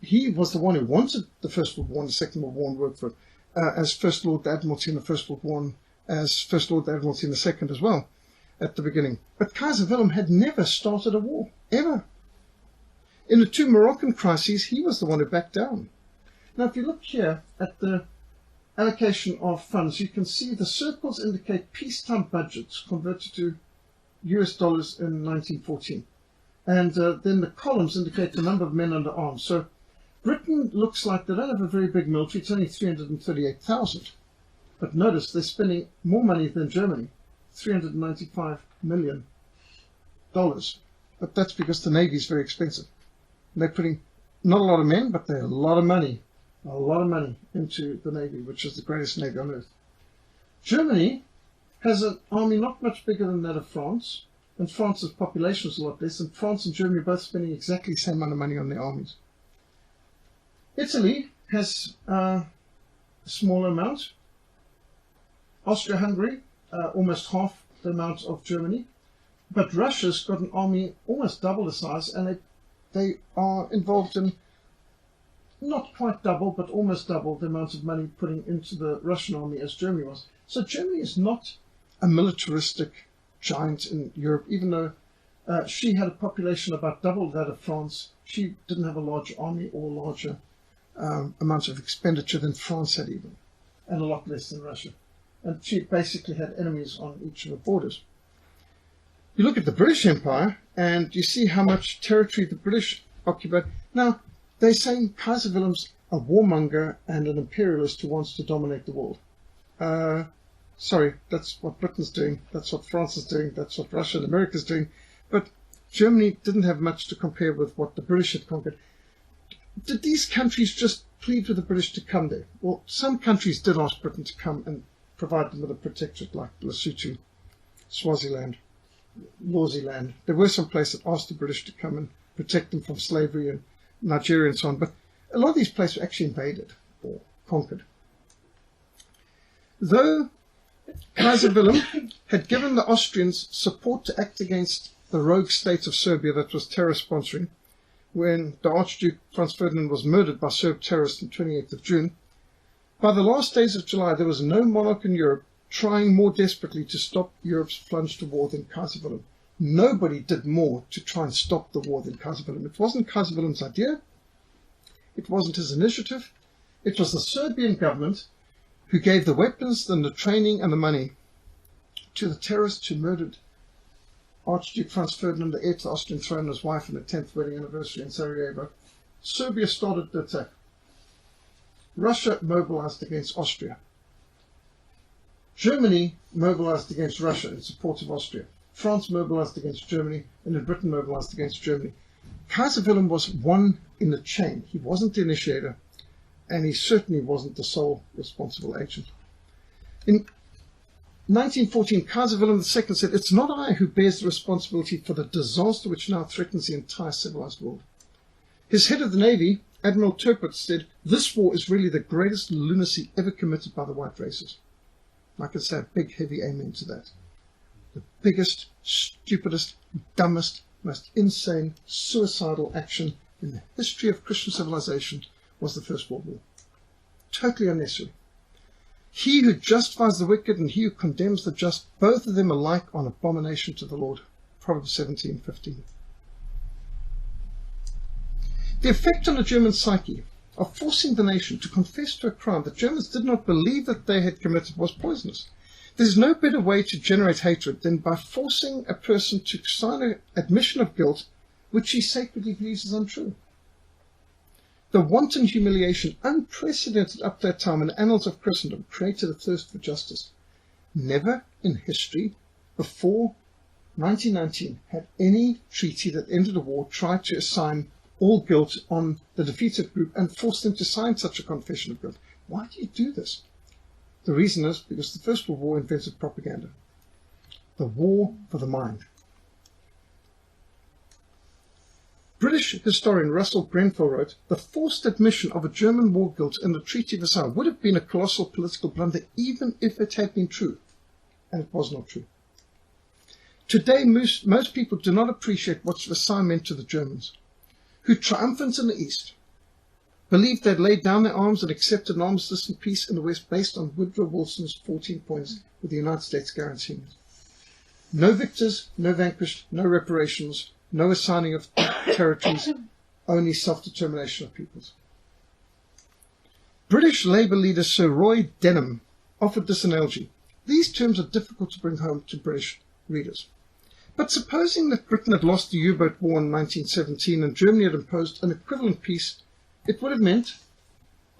He was the one who wanted the First World War and the Second World War and worked for as First Lord Admiralty in the First World War and as First Lord Admiralty in the Second as well at the beginning. But Kaiser Wilhelm had never started a war, ever. In the 2 Moroccan crises, he was the one who backed down. Now, if you look here at the allocation of funds, you can see the circles indicate peacetime budgets converted to US dollars in 1914. And then the columns indicate the number of men under arms. So Britain looks like they don't have a very big military. It's only 338,000. But notice they're spending more money than Germany, $395 million. But that's because the Navy is very expensive. And they're putting not a lot of men, but they're a lot of money into the Navy, which is the greatest Navy on earth. Germany has an army not much bigger than that of France, and France's population is a lot less, and France and Germany are both spending exactly the same amount of money on their armies. Italy has a smaller amount. Austria-Hungary, almost half the amount of Germany. But Russia's got an army almost double the size, and they are involved in not quite double, but almost double the amount of money putting into the Russian army as Germany was. So Germany is not a militaristic giant in Europe, even though she had a population about double that of France. She didn't have a large army or larger amount of expenditure than France had even, and a lot less than Russia. And she basically had enemies on each of her borders. You look at the British Empire, and you see how much territory the British occupied. Now, they're saying Kaiser Wilhelm's a warmonger and an imperialist who wants to dominate the world. Sorry, that's what Britain's doing, that's what France is doing, that's what Russia and America is doing. But Germany didn't have much to compare with what the British had conquered. Did these countries just plead with the British to come there? Well, some countries did ask Britain to come and provide them with a protectorate, like Lesotho, Swaziland, Swaziland. There were some places that asked the British to come and protect them from slavery, and Nigeria and so on, but a lot of these places were actually invaded or conquered. Though Kaiser Wilhelm had given the Austrians support to act against the rogue state of Serbia that was terror sponsoring, when the Archduke Franz Ferdinand was murdered by Serb terrorists on 28th of June, by the last days of July there was no monarch in Europe trying more desperately to stop Europe's plunge to war than Kaiser Wilhelm. Nobody did more to try and stop the war than Kaiser Wilhelm. It wasn't Kaiser Wilhelm's idea. It wasn't his initiative. It was the Serbian government who gave the weapons and the training and the money to the terrorists who murdered Archduke Franz Ferdinand, the heir to the Austrian throne, and his wife on the 10th wedding anniversary in Sarajevo. Serbia started the attack. Russia mobilized against Austria. Germany mobilized against Russia in support of Austria. France mobilized against Germany, and then Britain mobilized against Germany. Kaiser Wilhelm was one in the chain. He wasn't the initiator, and he certainly wasn't the sole responsible agent. In 1914, Kaiser Wilhelm II said, "It's not I who bears the responsibility for the disaster which now threatens the entire civilized world." His head of the Navy, Admiral Tirpitz, said, "This war is really the greatest lunacy ever committed by the white races." I could say a big, heavy amen to that. The biggest, stupidest, dumbest, most insane, suicidal action in the history of Christian civilization was the First World War. Totally unnecessary. He who justifies the wicked and he who condemns the just, both of them alike on abomination to the Lord. Proverbs 17:15. The effect on the German psyche of forcing the nation to confess to a crime that Germans did not believe that they had committed was poisonous. There's no better way to generate hatred than by forcing a person to sign an admission of guilt which he sacredly believes is untrue. The wanton humiliation, unprecedented up to that time in the annals of Christendom, created a thirst for justice. Never in history before 1919 had any treaty that ended a war tried to assign all guilt on the defeated group and force them to sign such a confession of guilt. Why do you do this? The reason is because the First World War invented propaganda. The war for the mind. British historian Russell Grenfell wrote, "The forced admission of a German war guilt in the Treaty of Versailles would have been a colossal political blunder even if it had been true." And it was not true. Today, most people do not appreciate what Versailles meant to the Germans, who, triumphant in the East, believed they'd laid down their arms and accepted an armistice and peace in the West based on Woodrow Wilson's 14 points with the United States guaranteeing it. No victors, no vanquished, no reparations, no assigning of territories, only self-determination of peoples. British Labour leader Sir Roy Denham offered this analogy. These terms are difficult to bring home to British readers. But supposing that Britain had lost the U-boat war in 1917 and Germany had imposed an equivalent peace, it would have meant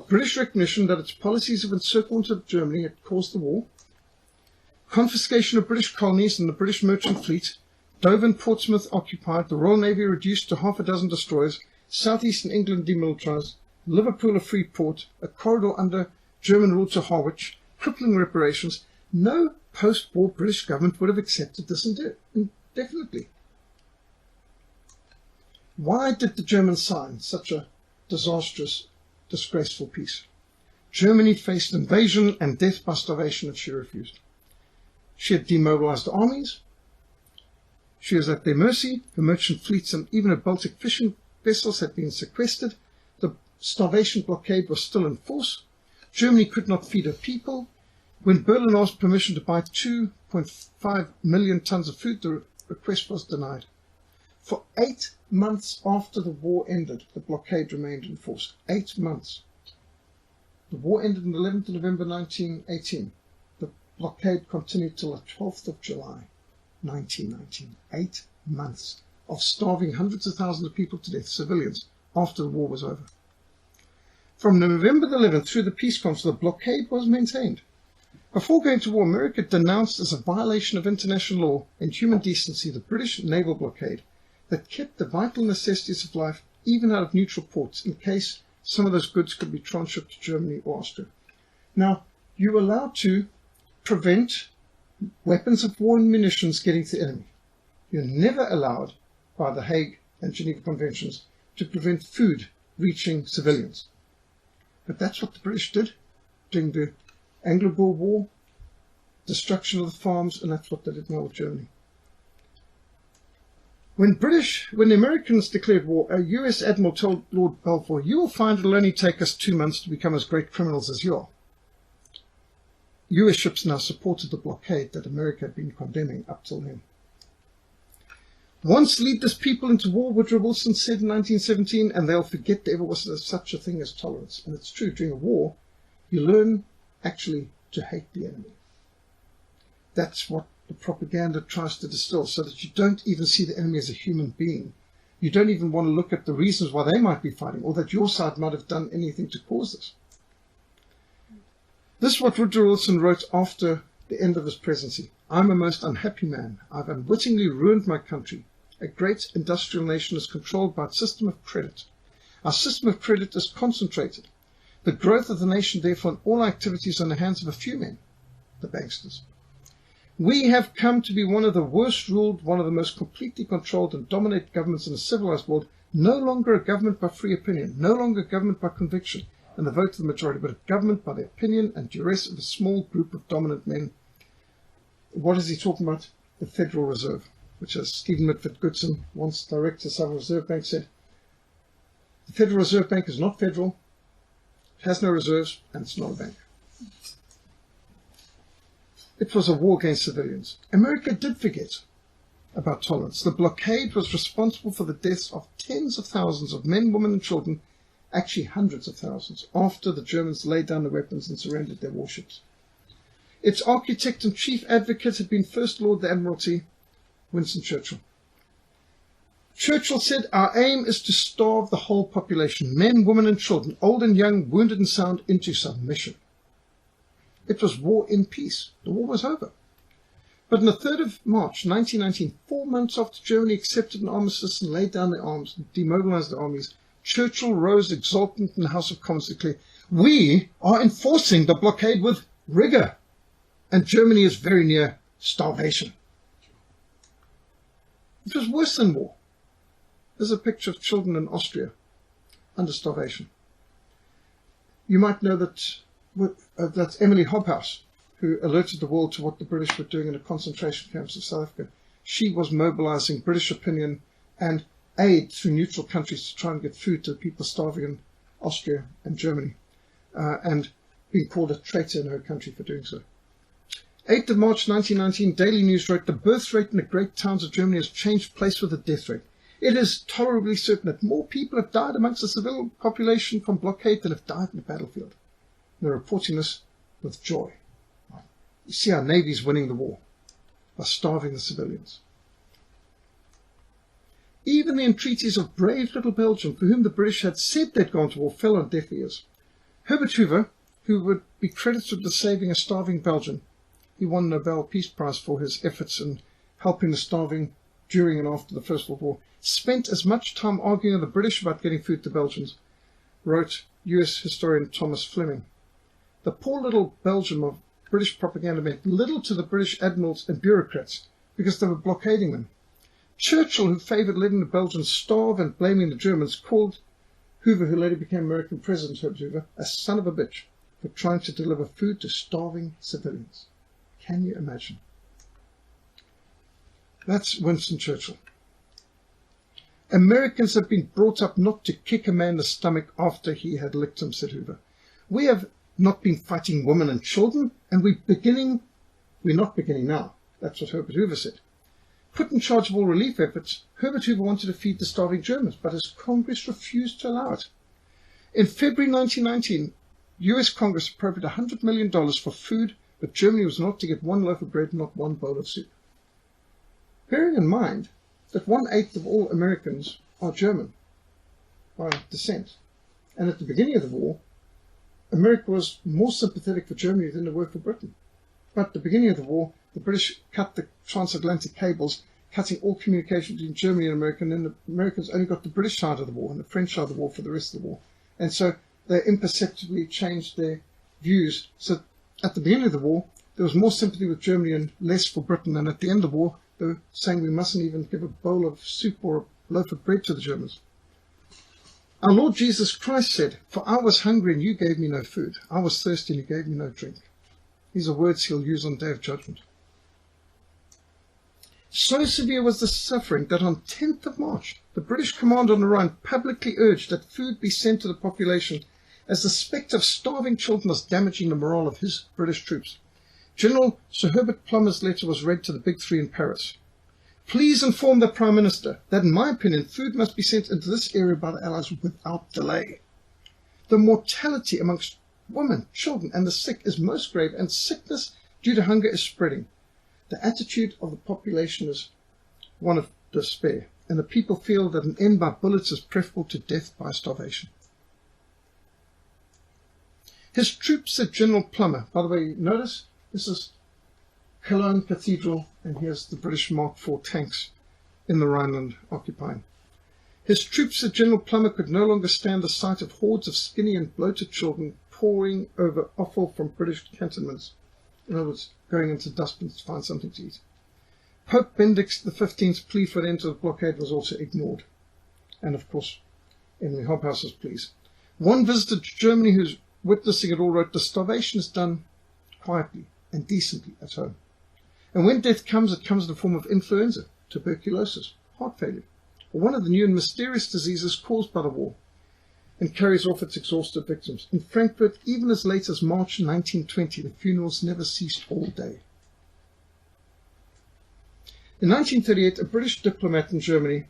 British recognition that its policies of encirclement of Germany had caused the war, confiscation of British colonies and the British merchant fleet, Dover and Portsmouth occupied, the Royal Navy reduced to half a dozen destroyers, southeastern England demilitarized, Liverpool a free port, a corridor under German rule to Harwich, crippling reparations, no post-war British government would have accepted this indefinitely. Why did the Germans sign such a disastrous, disgraceful peace? Germany faced invasion and death by starvation if she refused. She had demobilized armies. She was at their mercy. Her merchant fleets and even her Baltic fishing vessels had been sequestered. The starvation blockade was still in force. Germany could not feed her people. When Berlin asked permission to buy 2.5 million tons of food, the request was denied. For 8 months after the war ended, the blockade remained in force. 8 months. The war ended on the 11th of November 1918. The blockade continued till the 12th of July 1919. 8 months of starving hundreds of thousands of people to death, civilians, after the war was over. From November the 11th through the peace conference, the blockade was maintained. Before going to war, America denounced as a violation of international law and human decency the British naval blockade that kept the vital necessities of life even out of neutral ports in case some of those goods could be transshipped to Germany or Austria. Now, you're allowed to prevent weapons of war and munitions getting to the enemy. You're never allowed, by the Hague and Geneva Conventions, to prevent food reaching civilians. But that's what the British did during the Anglo-Boer War, destruction of the farms, and that's what they did now with Germany. When the Americans declared war, a US admiral told Lord Balfour, "You will find it will only take us 2 months to become as great criminals as you are." US ships now supported the blockade that America had been condemning up till then. "Once lead this people into war," Woodrow Wilson said in 1917, "and they'll forget there ever was such a thing as tolerance." And it's true, during a war, you learn actually to hate the enemy. That's what the propaganda tries to distill, so that you don't even see the enemy as a human being. You don't even want to look at the reasons why they might be fighting, or that your side might have done anything to cause this. This is what Woodrow Wilson wrote after the end of his presidency. "I'm a most unhappy man. I've unwittingly ruined my country. A great industrial nation is controlled by its system of credit. Our system of credit is concentrated. The growth of the nation, therefore, in all activities, are in the hands of a few men, the banksters. We have come to be one of the worst ruled, one of the most completely controlled and dominated governments in a civilized world, no longer a government by free opinion, no longer a government by conviction and the vote of the majority, but a government by the opinion and duress of a small group of dominant men." What is he talking about? The Federal Reserve, which, as Stephen Mitford Goodson, once director of the Southern Reserve Bank, said, "The Federal Reserve Bank is not federal, it has no reserves, and it's not a bank." It was a war against civilians. America did forget about tolerance. The blockade was responsible for the deaths of tens of thousands of men, women, and children, actually hundreds of thousands, after the Germans laid down their weapons and surrendered their warships. Its architect and chief advocate had been First Lord of the Admiralty, Winston Churchill. Churchill said, "Our aim is to starve the whole population, men, women, and children, old and young, wounded and sound, into submission." It was war in peace. The war was over. But on the 3rd of March 1919, 4 months after Germany accepted an armistice and laid down their arms and demobilized their armies, Churchill rose exultant in the House of Commons to declare, "We are enforcing the blockade with rigor, and Germany is very near starvation." It was worse than war. There's a picture of children in Austria under starvation. You might know that that's Emily Hobhouse, who alerted the world to what the British were doing in the concentration camps of South Africa. She was mobilizing British opinion and aid through neutral countries to try and get food to the people starving in Austria and Germany, and being called a traitor in her country for doing so. 8th of March 1919, Daily News wrote, "The birth rate in the great towns of Germany has changed place with the death rate. It is tolerably certain that more people have died amongst the civil population from blockade than have died in the battlefield." They're reporting this with joy. You see, our Navy's winning the war by starving the civilians. Even the entreaties of brave little Belgium, for whom the British had said they'd gone to war, fell on deaf ears. Herbert Hoover, who would be credited with saving a starving Belgium, he won the Nobel Peace Prize for his efforts in helping the starving during and after the First World War, spent as much time arguing with the British about getting food to Belgians, wrote US historian Thomas Fleming. "The poor little Belgium of British propaganda meant little to the British admirals and bureaucrats because they were blockading them. Churchill, who favoured letting the Belgians starve and blaming the Germans, called Hoover, who later became American President, Herbert Hoover, a son of a bitch for trying to deliver food to starving civilians. Can you imagine? That's Winston Churchill. Americans have been brought up not to kick a man in the stomach after he had licked him, said Hoover. We have not been fighting women and children, and we're not beginning now. That's what Herbert Hoover said. Put in charge of all relief efforts, Herbert Hoover wanted to feed the starving Germans, but his Congress refused to allow it. In February 1919, US Congress appropriated $100 million for food, but Germany was not to get one loaf of bread, not one bowl of soup. Bearing in mind that 1/8 of all Americans are German by descent, and at the beginning of the war, America was more sympathetic for Germany than they were for Britain. But at the beginning of the war, the British cut the transatlantic cables, cutting all communication between Germany and America, and then the Americans only got the British side of the war and the French side of the war for the rest of the war. And so they imperceptibly changed their views. So at the beginning of the war, there was more sympathy with Germany and less for Britain. And at the end of the war, they were saying we mustn't even give a bowl of soup or a loaf of bread to the Germans. Our Lord Jesus Christ said, "For I was hungry and you gave me no food. I was thirsty and you gave me no drink." These are words he'll use on the Day of Judgment. So severe was the suffering that on 10th of March, the British commander on the Rhine publicly urged that food be sent to the population, as the spectre of starving children was damaging the morale of his British troops. General Sir Herbert Plumer's letter was read to the Big Three in Paris. "Please inform the Prime Minister that, in my opinion, food must be sent into this area by the Allies without delay. The mortality amongst women, children, and the sick is most grave, and sickness due to hunger is spreading. The attitude of the population is one of despair, and the people feel that an end by bullets is preferable to death by starvation." His troops, said General Plumer, by the way, notice this is Cologne Cathedral, and here's the British Mark IV tanks in the Rhineland occupying. His troops, said General Plumer, could no longer stand the sight of hordes of skinny and bloated children pouring over offal from British cantonments. In other words, going into dustbins to find something to eat. Pope Benedict XV's plea for an end to the blockade was also ignored. And of course, Emily Hobhouse's pleas. One visitor to Germany who's witnessing it all wrote, "The starvation is done quietly and decently at home. And when death comes, it comes in the form of influenza, tuberculosis, heart failure, or one of the new and mysterious diseases caused by the war, and carries off its exhausted victims. In Frankfurt, even as late as March 1920, the funerals never ceased all day." In 1938, a British diplomat in Germany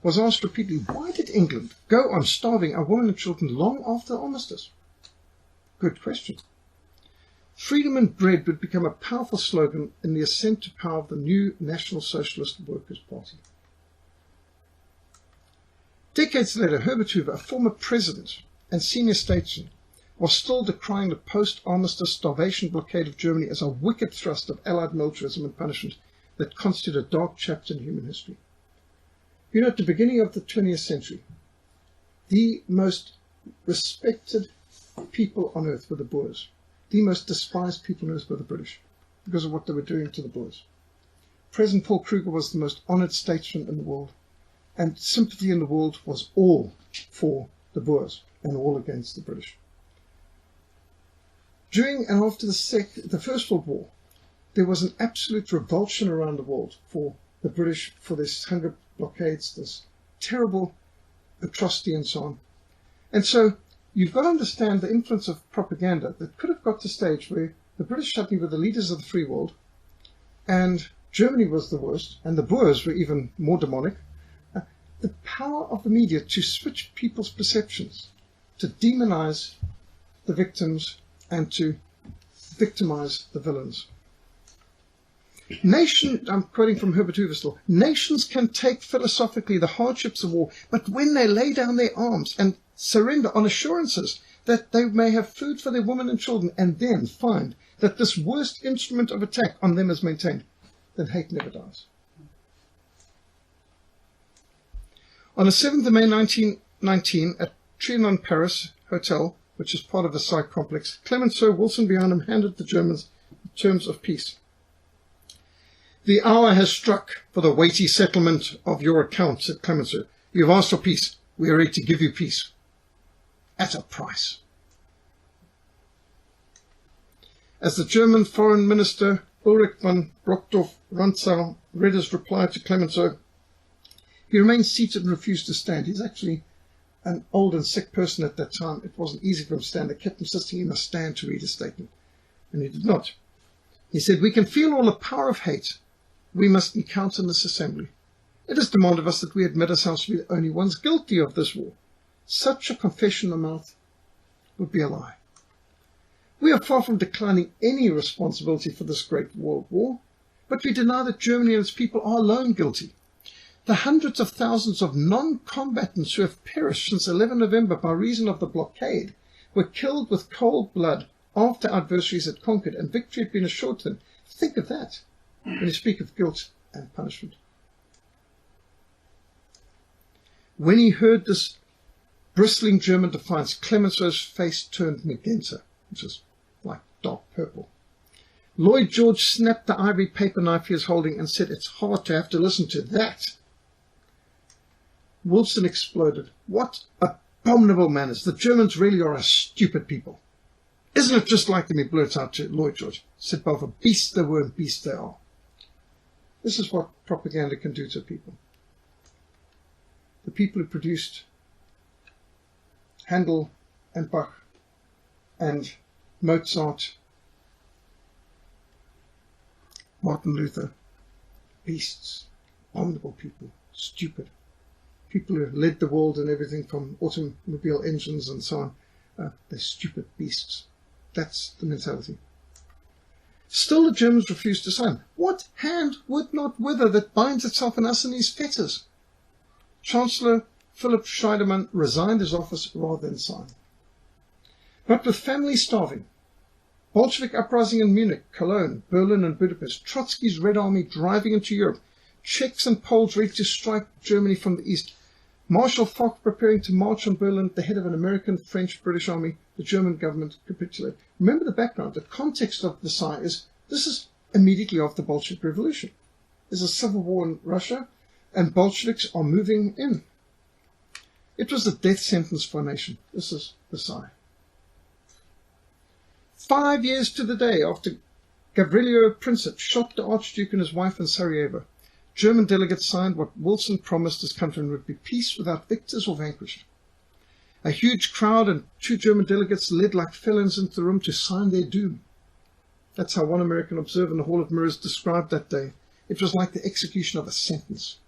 was asked repeatedly, why did England go on starving our women and children long after the armistice? Good question. Freedom and bread would become a powerful slogan in the ascent to power of the new National Socialist Workers' Party. Decades later, Herbert Hoover, a former president and senior statesman, was still decrying the post-armistice starvation blockade of Germany as a wicked thrust of Allied militarism and punishment that constituted a dark chapter in human history. You know, at the beginning of the 20th century, the most respected people on earth were the Boers. The most despised people on earth were the British because of what they were doing to the Boers. President Paul Kruger was the most honoured statesman in the world, and sympathy in the world was all for the Boers and all against the British. During and after the First World War, there was an absolute revulsion around the world for the British, for this hunger blockades, this terrible atrocity and so on. And so you've got to understand the influence of propaganda that could have got to a stage where the British suddenly were the leaders of the free world, and Germany was the worst, and the Boers were even more demonic. The power of the media to switch people's perceptions, to demonize the victims and to victimize the villains. I'm quoting from Herbert Hoover still, nations can take philosophically the hardships of war, but when they lay down their arms and surrender on assurances that they may have food for their women and children, and then find that this worst instrument of attack on them is maintained, then hate never dies. On the 7th of May 1919, at Trianon Paris Hotel, which is part of the Versailles complex, Clemenceau, Wilson behind him, handed the Germans terms of peace. The hour has struck for the weighty settlement of your account, said Clemenceau. You have asked for peace. We are ready to give you peace. At a price. As the German Foreign Minister Ulrich von Brockdorff-Rantzau read his reply to Clemenceau, he remained seated and refused to stand. He's actually an old and sick person at that time. It wasn't easy for him to stand. They kept insisting he must stand to read his statement, and he did not. He said, "We can feel all the power of hate we must encounter in this assembly. It is demanded of us that we admit ourselves to be the only ones guilty of this war. Such a confession of mouth would be a lie. We are far from declining any responsibility for this great world war, but we deny that Germany and its people are alone guilty. The hundreds of thousands of non-combatants who have perished since 11 November by reason of the blockade were killed with cold blood after our adversaries had conquered and victory had been assured to them. Think of that when you speak of guilt and punishment." When he heard this bristling German defiance, Clemenceau's face turned magenta, which is like dark purple. Lloyd George snapped the ivory paper knife he was holding and said, "It's hard to have to listen to that." Wilson exploded. "What abominable manners! The Germans really are a stupid people. Isn't it just like them?" he blurted out to Lloyd George. Said both, "A beast they were and beast they are." This is what propaganda can do to people. The people who produced Handel and Bach and Mozart, Martin Luther, beasts, abominable people, stupid. People who led the world and everything from automobile engines and so on, they're stupid beasts. That's the mentality. Still the Germans refused to sign. What hand would not wither that binds itself in us in these fetters? Chancellor Philip Scheidemann resigned his office rather than sign. But with families starving, Bolshevik uprising in Munich, Cologne, Berlin and Budapest, Trotsky's Red Army driving into Europe, Czechs and Poles ready to strike Germany from the east, Marshal Foch preparing to march on Berlin at the head of an American, French, British army, the German government capitulated. Remember the background, the context of Versailles is, this is immediately after the Bolshevik Revolution. There's a civil war in Russia, and Bolsheviks are moving in. It was a death sentence for a nation. This is Versailles. 5 years to the day after Gavrilo Princip shot the Archduke and his wife in Sarajevo, German delegates signed what Wilson promised his countrymen would be peace without victors or vanquished. A huge crowd and 2 German delegates led like felons into the room to sign their doom. That's how one American observer in the Hall of Mirrors described that day. It was like the execution of a sentence.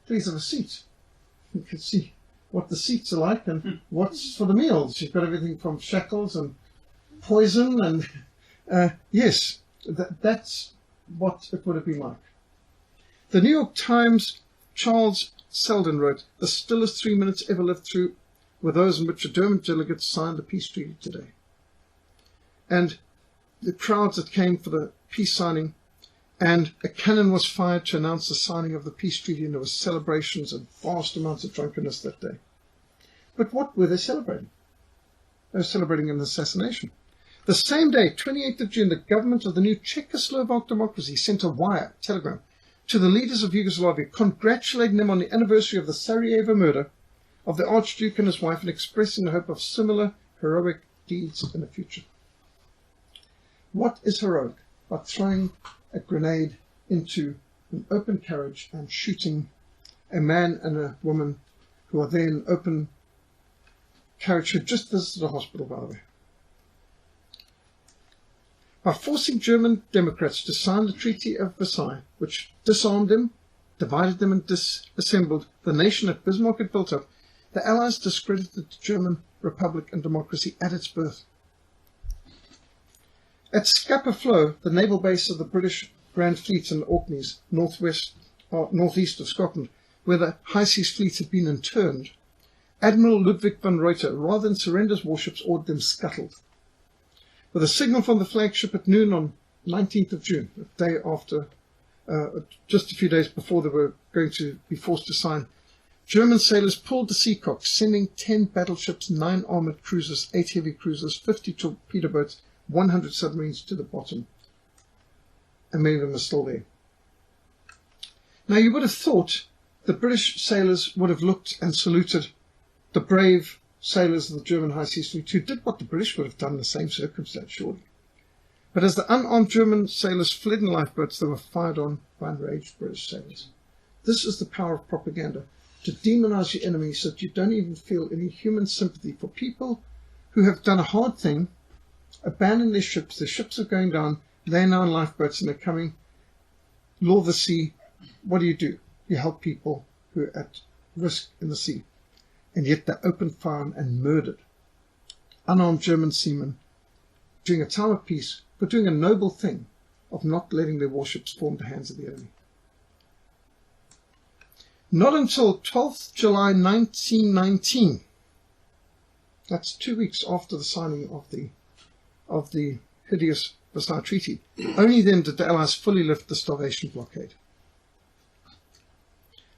Please have a seat. You can see what the seats are like and what's for the meals. You've got everything from shackles and poison and yes, that's what it would have been like. The New York Times' Charles Selden wrote, "The stillest 3 minutes ever lived through were those in which the German delegates signed the peace treaty today." And the crowds that came for the peace signing, and a cannon was fired to announce the signing of the peace treaty, and there were celebrations and vast amounts of drunkenness that day. But what were they celebrating? They were celebrating an assassination. The same day, 28th of June, the government of the new Czechoslovak democracy sent a telegram, to the leaders of Yugoslavia, congratulating them on the anniversary of the Sarajevo murder of the Archduke and his wife and expressing the hope of similar heroic deeds in the future. What is heroic? By throwing a grenade into an open carriage and shooting a man and a woman who are there in an open carriage who just visited a hospital, by the way. By forcing German Democrats to sign the Treaty of Versailles, which disarmed them, divided them and disassembled the nation that Bismarck had built up, the Allies discredited the German Republic and democracy at its birth. At Scapa Flow, the naval base of the British Grand Fleet in the Orkneys, northeast of Scotland, where the High Seas Fleet had been interned, Admiral Ludwig van Ruyter, rather than surrender his warships, ordered them scuttled. With a signal from the flagship at noon on 19th of June, a day after, just a few days before they were going to be forced to sign, German sailors pulled the seacocks, sending 10 battleships, 9 armoured cruisers, 8 heavy cruisers, 50 torpedo boats, 100 submarines to the bottom, and many of them are still there. Now, you would have thought the British sailors would have looked and saluted the brave sailors of the German High Seas Fleet who did what the British would have done in the same circumstance, surely. But as the unarmed German sailors fled in lifeboats, they were fired on by enraged British sailors. This is the power of propaganda, to demonize your enemy so that you don't even feel any human sympathy for people who have done a hard thing, abandoned their ships are going down, they're now in lifeboats and they're coming, law of the sea. What do? You help people who are at risk in the sea. And yet they opened fire and murdered unarmed German seamen during a time of peace for doing a noble thing of not letting their warships fall into the hands of the enemy. Not until 12th July 1919, that's 2 weeks after the signing of the hideous Versailles Treaty, only then did the Allies fully lift the starvation blockade.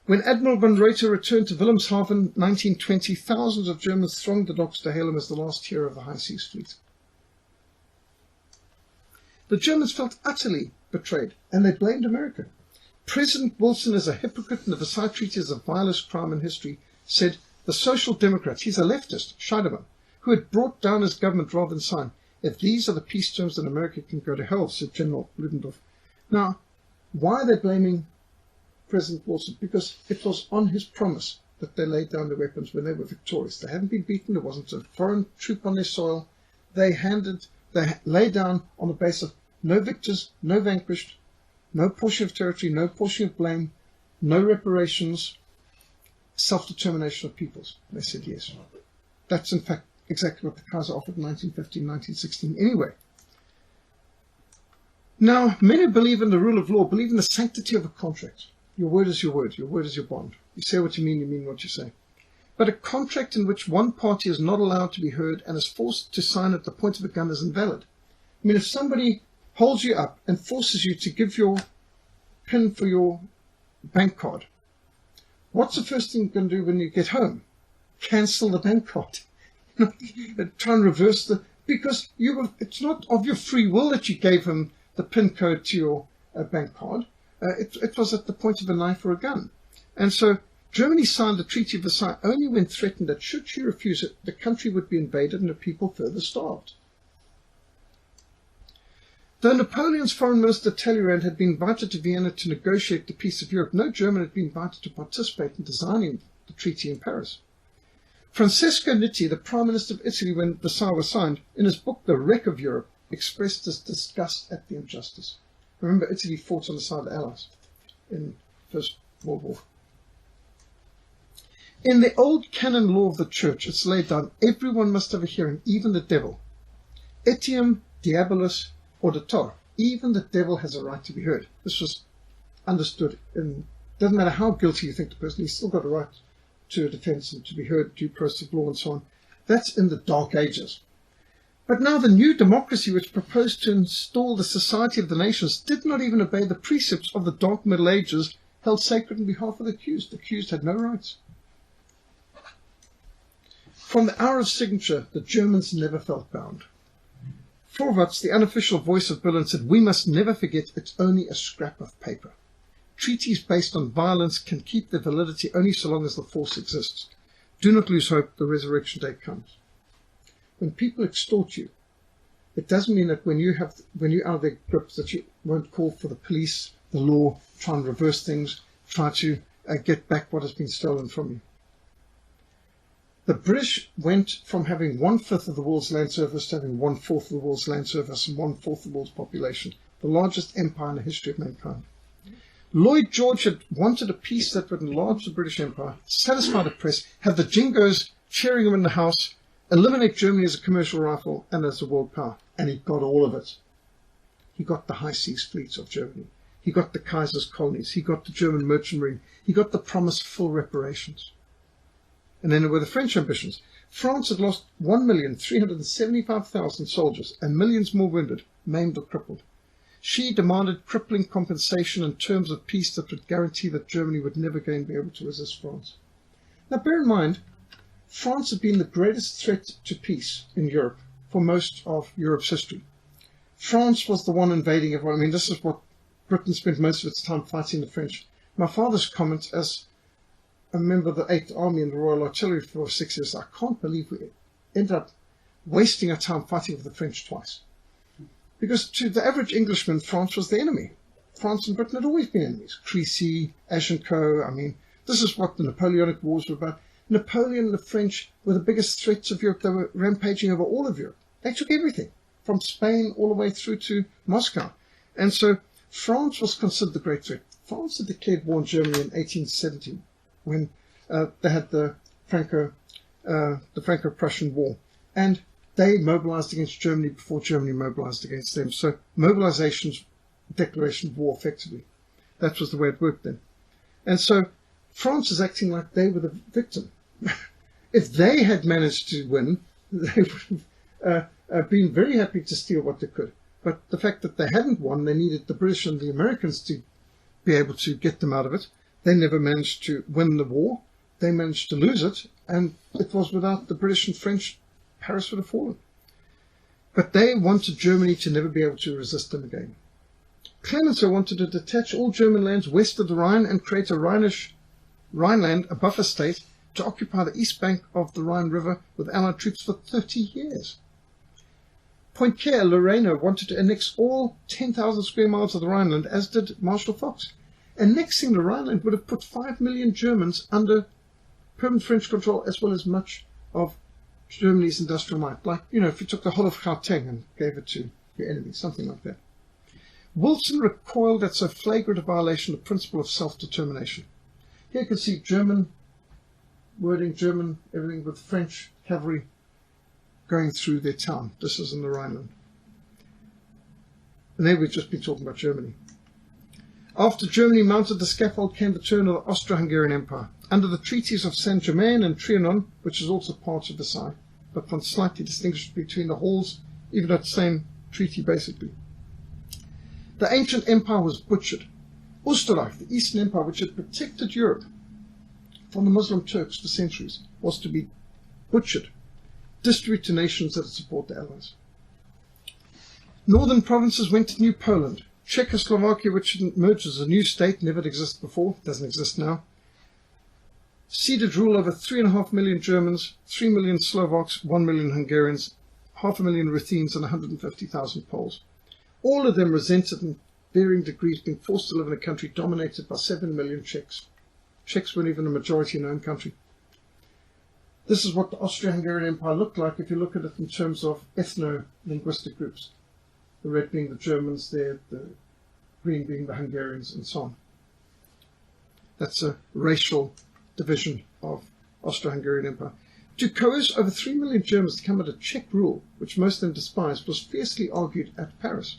When Admiral von Reuter returned to Wilhelmshaven 1920, thousands of Germans thronged the docks to hail him as the last hero of the High Seas Fleet. The Germans felt utterly betrayed, and they blamed America. President Wilson, as a hypocrite in the Versailles Treaty as the vilest crime in history, said the Social Democrat, he's a leftist, Scheidemann, who had brought down his government rather than sign. If these are the peace terms, then America can go to hell, said General Ludendorff. Now, why are they blaming President Wilson? Because it was on his promise that they laid down their weapons when they were victorious. They hadn't been beaten. There wasn't a foreign troop on their soil. They laid down on the basis of no victors, no vanquished, no portion of territory, no portion of blame, no reparations, self-determination of peoples. They said yes. That's in fact exactly what the Kaiser offered in 1915, 1916 anyway. Now, many who believe in the rule of law believe in the sanctity of a contract. Your word is your word. Your word is your bond. You say what you mean what you say. But a contract in which one party is not allowed to be heard and is forced to sign at the point of a gun is invalid. I mean, if somebody holds you up and forces you to give your PIN for your bank card, what's the first thing you're going to do when you get home? Cancel the bank card. Try and reverse because it's not of your free will that you gave him the PIN code to your bank card. It was at the point of a knife or a gun. And so Germany signed the Treaty of Versailles only when threatened that should she refuse it, the country would be invaded and the people further starved. Though Napoleon's foreign minister Talleyrand had been invited to Vienna to negotiate the peace of Europe, no German had been invited to participate in designing the treaty in Paris. Francesco Nitti, the Prime Minister of Italy when Versailles was signed, in his book The Wreck of Europe, expressed his disgust at the injustice. Remember, Italy fought on the side of the Allies in the First World War. In the old canon law of the Church, it's laid down, everyone must have a hearing, even the devil. Etiam diabolus auditor. Even the devil has a right to be heard. This was understood. It doesn't matter how guilty you think the person, he's still got a right to a defense and to be heard, due process of law and so on. That's in the Dark Ages. But now the new democracy, which proposed to install the society of the nations, did not even obey the precepts of the Dark Middle Ages held sacred on behalf of the accused. The accused had no rights. From the hour of signature, the Germans never felt bound. Vorwärts, the unofficial voice of Berlin, said, "We must never forget it's only a scrap of paper. Treaties based on violence can keep their validity only so long as the force exists. Do not lose hope, the resurrection day comes." When people extort you, it doesn't mean that when you're out of their grips that you won't call for the police, the law, try and reverse things, try to get back what has been stolen from you. The British went from having 1/5 of the world's land surface to having 1/4 of the world's land surface and 1/4 of the world's population, the largest empire in the history of mankind. Lloyd George had wanted a peace that would enlarge the British Empire, satisfy the press, have the jingoes cheering him in the house, eliminate Germany as a commercial rival and as a world power. And he got all of it. He got the high seas fleets of Germany. He got the Kaiser's colonies. He got the German merchant marine. He got the promised full reparations. And then there were the French ambitions. France had lost 1,375,000 soldiers and millions more wounded, maimed or crippled. She demanded crippling compensation in terms of peace that would guarantee that Germany would never again be able to resist France. Now bear in mind, France had been the greatest threat to peace in Europe for most of Europe's history. France was the one invading everyone. I mean, this is what Britain spent most of its time fighting the French. My father's comment as a member of the 8th Army in the Royal Artillery for 6 years, I can't believe we ended up wasting our time fighting with the French twice. Because to the average Englishman, France was the enemy. France and Britain had always been enemies. Crécy, Agincourt, I mean, this is what the Napoleonic Wars were about. Napoleon and the French were the biggest threats of Europe. They were rampaging over all of Europe. They took everything, from Spain all the way through to Moscow. And so France was considered the great threat. France had declared war on Germany in 1870 when they had the Franco-Prussian War. And they mobilized against Germany before Germany mobilized against them. So mobilizations, declaration of war effectively. That was the way it worked then. And so France is acting like they were the victim. If they had managed to win, they would have been very happy to steal what they could. But the fact that they hadn't won, they needed the British and the Americans to be able to get them out of it. They never managed to win the war. They managed to lose it, and it was without the British and French, Paris would have fallen. But they wanted Germany to never be able to resist them again. Clemenceau wanted to detach all German lands west of the Rhine and create a Rhineland, a buffer state, to occupy the east bank of the Rhine River with Allied troops for 30 years. Poincaré, Lorraine, wanted to annex all 10,000 square miles of the Rhineland, as did Marshal Foch. Annexing the Rhineland would have put 5 million Germans under permanent French control, as well as much of Germany's industrial might. Like, you know, if you took the whole of Gauteng and gave it to your enemy, something like that. Wilson recoiled at so flagrant a violation of the principle of self-determination. Here you can see German wording, German everything, with French cavalry going through their town. This is in the Rhineland. And then we've just been talking about Germany. After Germany mounted the scaffold came the turn of the Austro-Hungarian Empire. Under the treaties of Saint-Germain and Trianon, which is also part of Versailles, but one slightly distinguished between the halls, even though it's the same treaty basically. The ancient empire was butchered. Oostenrijk, the Eastern Empire, which had protected Europe from the Muslim Turks for centuries, was to be butchered, distributed to nations that support the Allies. Northern provinces went to New Poland. Czechoslovakia, which had emerged as a new state, never existed before, doesn't exist now, ceded rule over 3.5 million Germans, 3 million Slovaks, 1 million Hungarians, 500,000 Ruthenes, and 150,000 Poles. All of them resented in varying degrees being forced to live in a country dominated by 7 million Czechs. Czechs weren't even a majority in their own country. This is what the Austro-Hungarian Empire looked like if you look at it in terms of ethno-linguistic groups. The red being the Germans there, the green being the Hungarians, and so on. That's a racial division of Austro-Hungarian Empire. To coerce over 3 million Germans to come under Czech rule, which most of them despised, was fiercely argued at Paris.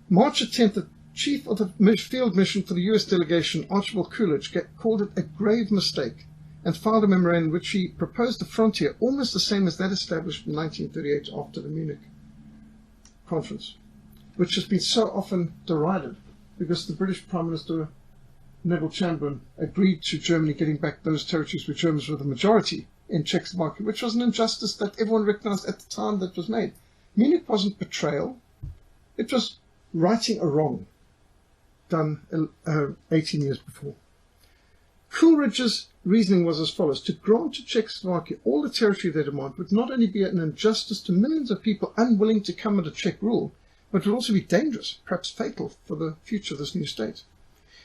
March 10th, the chief of the field mission for the US delegation, Archibald Coolidge, called it a grave mistake and filed a memorandum in which he proposed a frontier almost the same as that established in 1938 after the Munich Conference, which has been so often derided because the British Prime Minister Neville Chamberlain agreed to Germany getting back those territories where Germans were the majority in Czechoslovakia, which was an injustice that everyone recognized at the time that was made. Munich wasn't betrayal, it was righting a wrong done 18 years before. Coleridge's reasoning was as follows: to grant to Czechoslovakia all the territory they demand would not only be an injustice to millions of people unwilling to come under Czech rule, but would also be dangerous, perhaps fatal, for the future of this new state.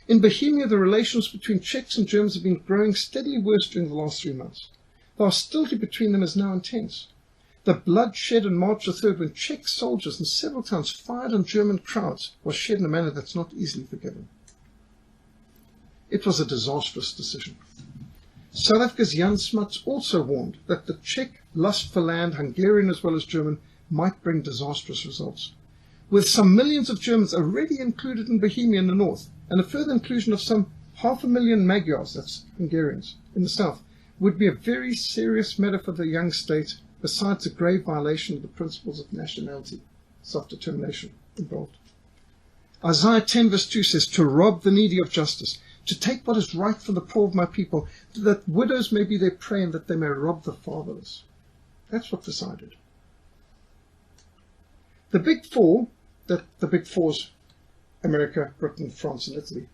In Bohemia, the relations between Czechs and Germans have been growing steadily worse during the last 3 months. The hostility between them is now intense. The blood shed on March the 3rd when Czech soldiers in several towns fired on German crowds was shed in a manner that's not easily forgiven. It was a disastrous decision. South Africa's Jan Smuts also warned that the Czech lust for land, Hungarian as well as German, might bring disastrous results. With some millions of Germans already included in Bohemia in the north, and a further inclusion of some 500,000 Magyars, that's Hungarians, in the south, would be a very serious matter for the young state, besides a grave violation of the principles of nationality, self-determination involved. Isaiah 10 verse 2 says, to rob the needy of justice, to take what is right from the poor of my people, that widows may be their prey and that they may rob the fatherless. That's what Versailles did. The Big Four, the Big Fours, America, Britain, France and Italy,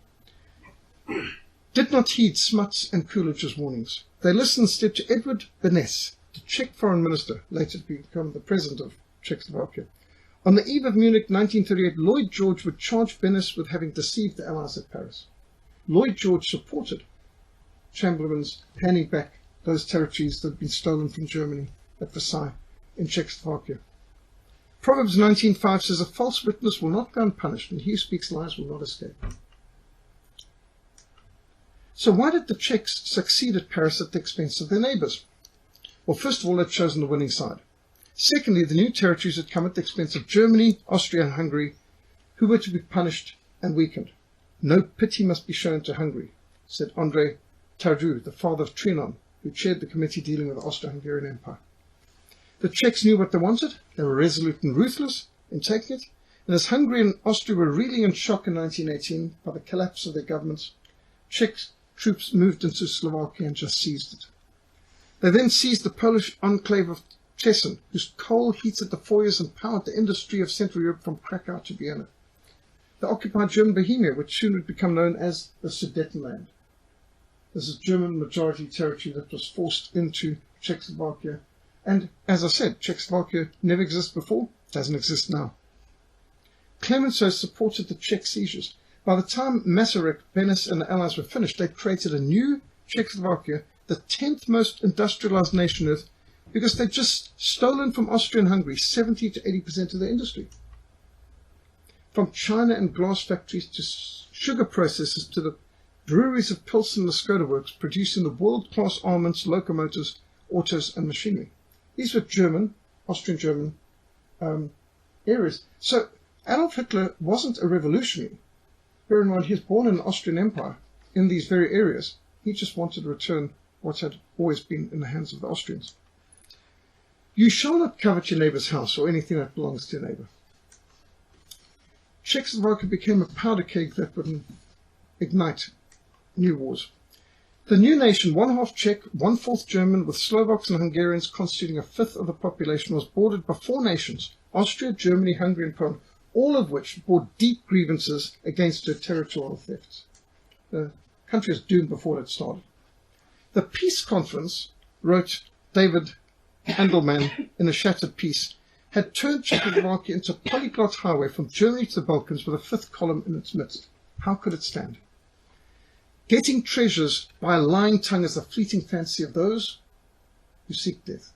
did not heed Smuts and Coolidge's warnings. They listened instead to Edward Beneš, the Czech foreign minister, later to become the president of Czechoslovakia. On the eve of Munich 1938, Lloyd George would charge Beneš with having deceived the Allies at Paris. Lloyd George supported Chamberlain's handing back those territories that had been stolen from Germany at Versailles in Czechoslovakia. Proverbs 19:5 says, "A false witness will not go unpunished, and he who speaks lies will not escape." So why did the Czechs succeed at Paris at the expense of their neighbours? Well, first of all, they'd chosen the winning side. Secondly, the new territories had come at the expense of Germany, Austria and Hungary, who were to be punished and weakened. "No pity must be shown to Hungary," said André Tardieu, the father of Trianon, who chaired the committee dealing with the Austro-Hungarian Empire. The Czechs knew what they wanted. They were resolute and ruthless in taking it. And as Hungary and Austria were reeling in shock in 1918 by the collapse of their governments, Czech troops moved into Slovakia and just seized it. They then seized the Polish enclave of Tesin, whose coal heated the foyers and powered the industry of Central Europe from Krakow to Vienna. They occupied German Bohemia, which soon would become known as the Sudetenland. This is German majority territory that was forced into Czechoslovakia. And as I said, Czechoslovakia never existed before, doesn't exist now. Clemenceau supported the Czech seizures. By the time Masaryk, Beneš and the Allies were finished, they created a new Czechoslovakia, the 10th most industrialized nation on earth, because they'd just stolen from Austria and Hungary 70 to 80% of their industry. From China and glass factories to sugar processors to the breweries of Pilsen and the Skoda works, producing the world-class armaments, locomotives, autos and machinery. These were German, Austrian-German areas. So Adolf Hitler wasn't a revolutionary. Bear in mind, he was born in the Austrian Empire in these very areas. He just wanted to return what had always been in the hands of the Austrians. You shall not covet your neighbour's house or anything that belongs to your neighbour. Czechoslovakia became a powder keg that would ignite new wars. The new nation, one half Czech, 1/4 German, with Slovaks and Hungarians constituting 1/5 of the population, was bordered by 4 nations, Austria, Germany, Hungary and Poland, all of which bore deep grievances against her territorial thefts. The country was doomed before it started. The peace conference, wrote David Andelman in A Shattered Peace, had turned Czechoslovakia into a polyglot highway from Germany to the Balkans with a 5th column in its midst. How could it stand? Getting treasures by a lying tongue is the fleeting fancy of those who seek death.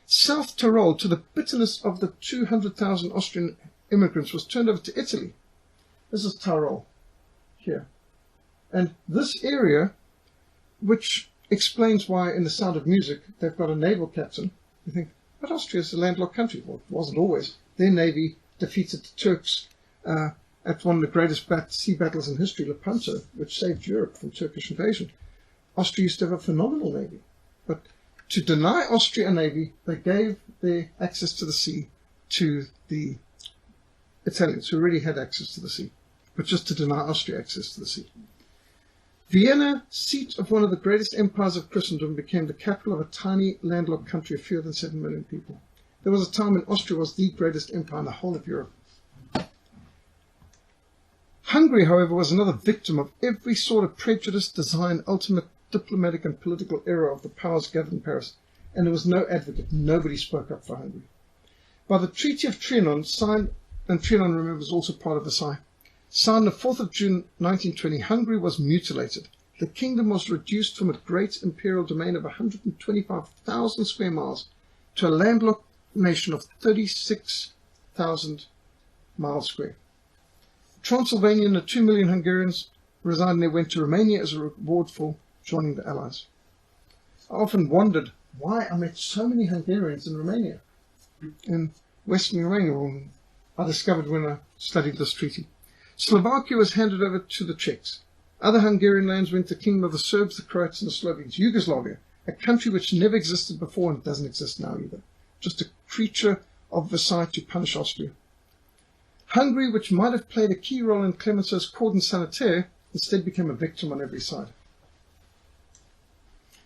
South Tyrol, to the bitterness of the 200,000 Austrian immigrants, was turned over to Italy. This is Tyrol, here. And this area, which explains why in The Sound of Music they've got a naval captain. You think, but Austria is a landlocked country. Well, it wasn't always. Their navy defeated the Turks at one of the greatest sea battles in history, Lepanto, which saved Europe from Turkish invasion. Austria used to have a phenomenal navy. But to deny Austria a navy, they gave their access to the sea to the Italians, who already had access to the sea, but just to deny Austria access to the sea. Vienna, seat of one of the greatest empires of Christendom, became the capital of a tiny landlocked country of fewer than 7 million people. There was a time when Austria was the greatest empire in the whole of Europe. Hungary, however, was another victim of every sort of prejudice, design, ultimate diplomatic and political error of the powers gathered in Paris, and there was no advocate. Nobody spoke up for Hungary. By the Treaty of Trianon, signed, and Trianon, remember, was also part of Versailles, signed the 4th of June 1920, Hungary was mutilated. The kingdom was reduced from a great imperial domain of 125,000 square miles to a landlocked nation of 36,000 miles square. Transylvania and the 2 million Hungarians residing there went to Romania as a reward for joining the Allies. I often wondered why I met so many Hungarians in Romania, in Western Romania. I discovered when I studied this treaty. Slovakia was handed over to the Czechs. Other Hungarian lands went to the kingdom of the Serbs, the Croats and the Slovenes. Yugoslavia, a country which never existed before and doesn't exist now either. Just a creature of Versailles to punish Austria. Hungary, which might have played a key role in Clemenceau's cordon sanitaire, instead became a victim on every side.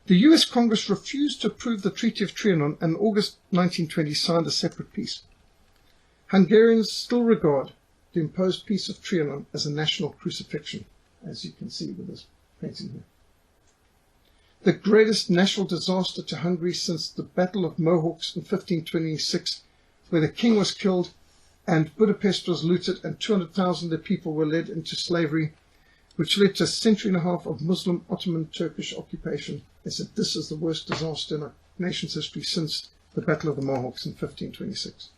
The US Congress refused to approve the Treaty of Trianon, and in August 1920 signed a separate peace. Hungarians still regard the imposed peace of Trianon as a national crucifixion, as you can see with this painting here. The greatest national disaster to Hungary since the Battle of Mohawks in 1526, where the king was killed and Budapest was looted and 200,000 of people were led into slavery, which led to a century and a half of Muslim Ottoman Turkish occupation. They said this is the worst disaster in our nation's history since the Battle of the Mohawks in 1526.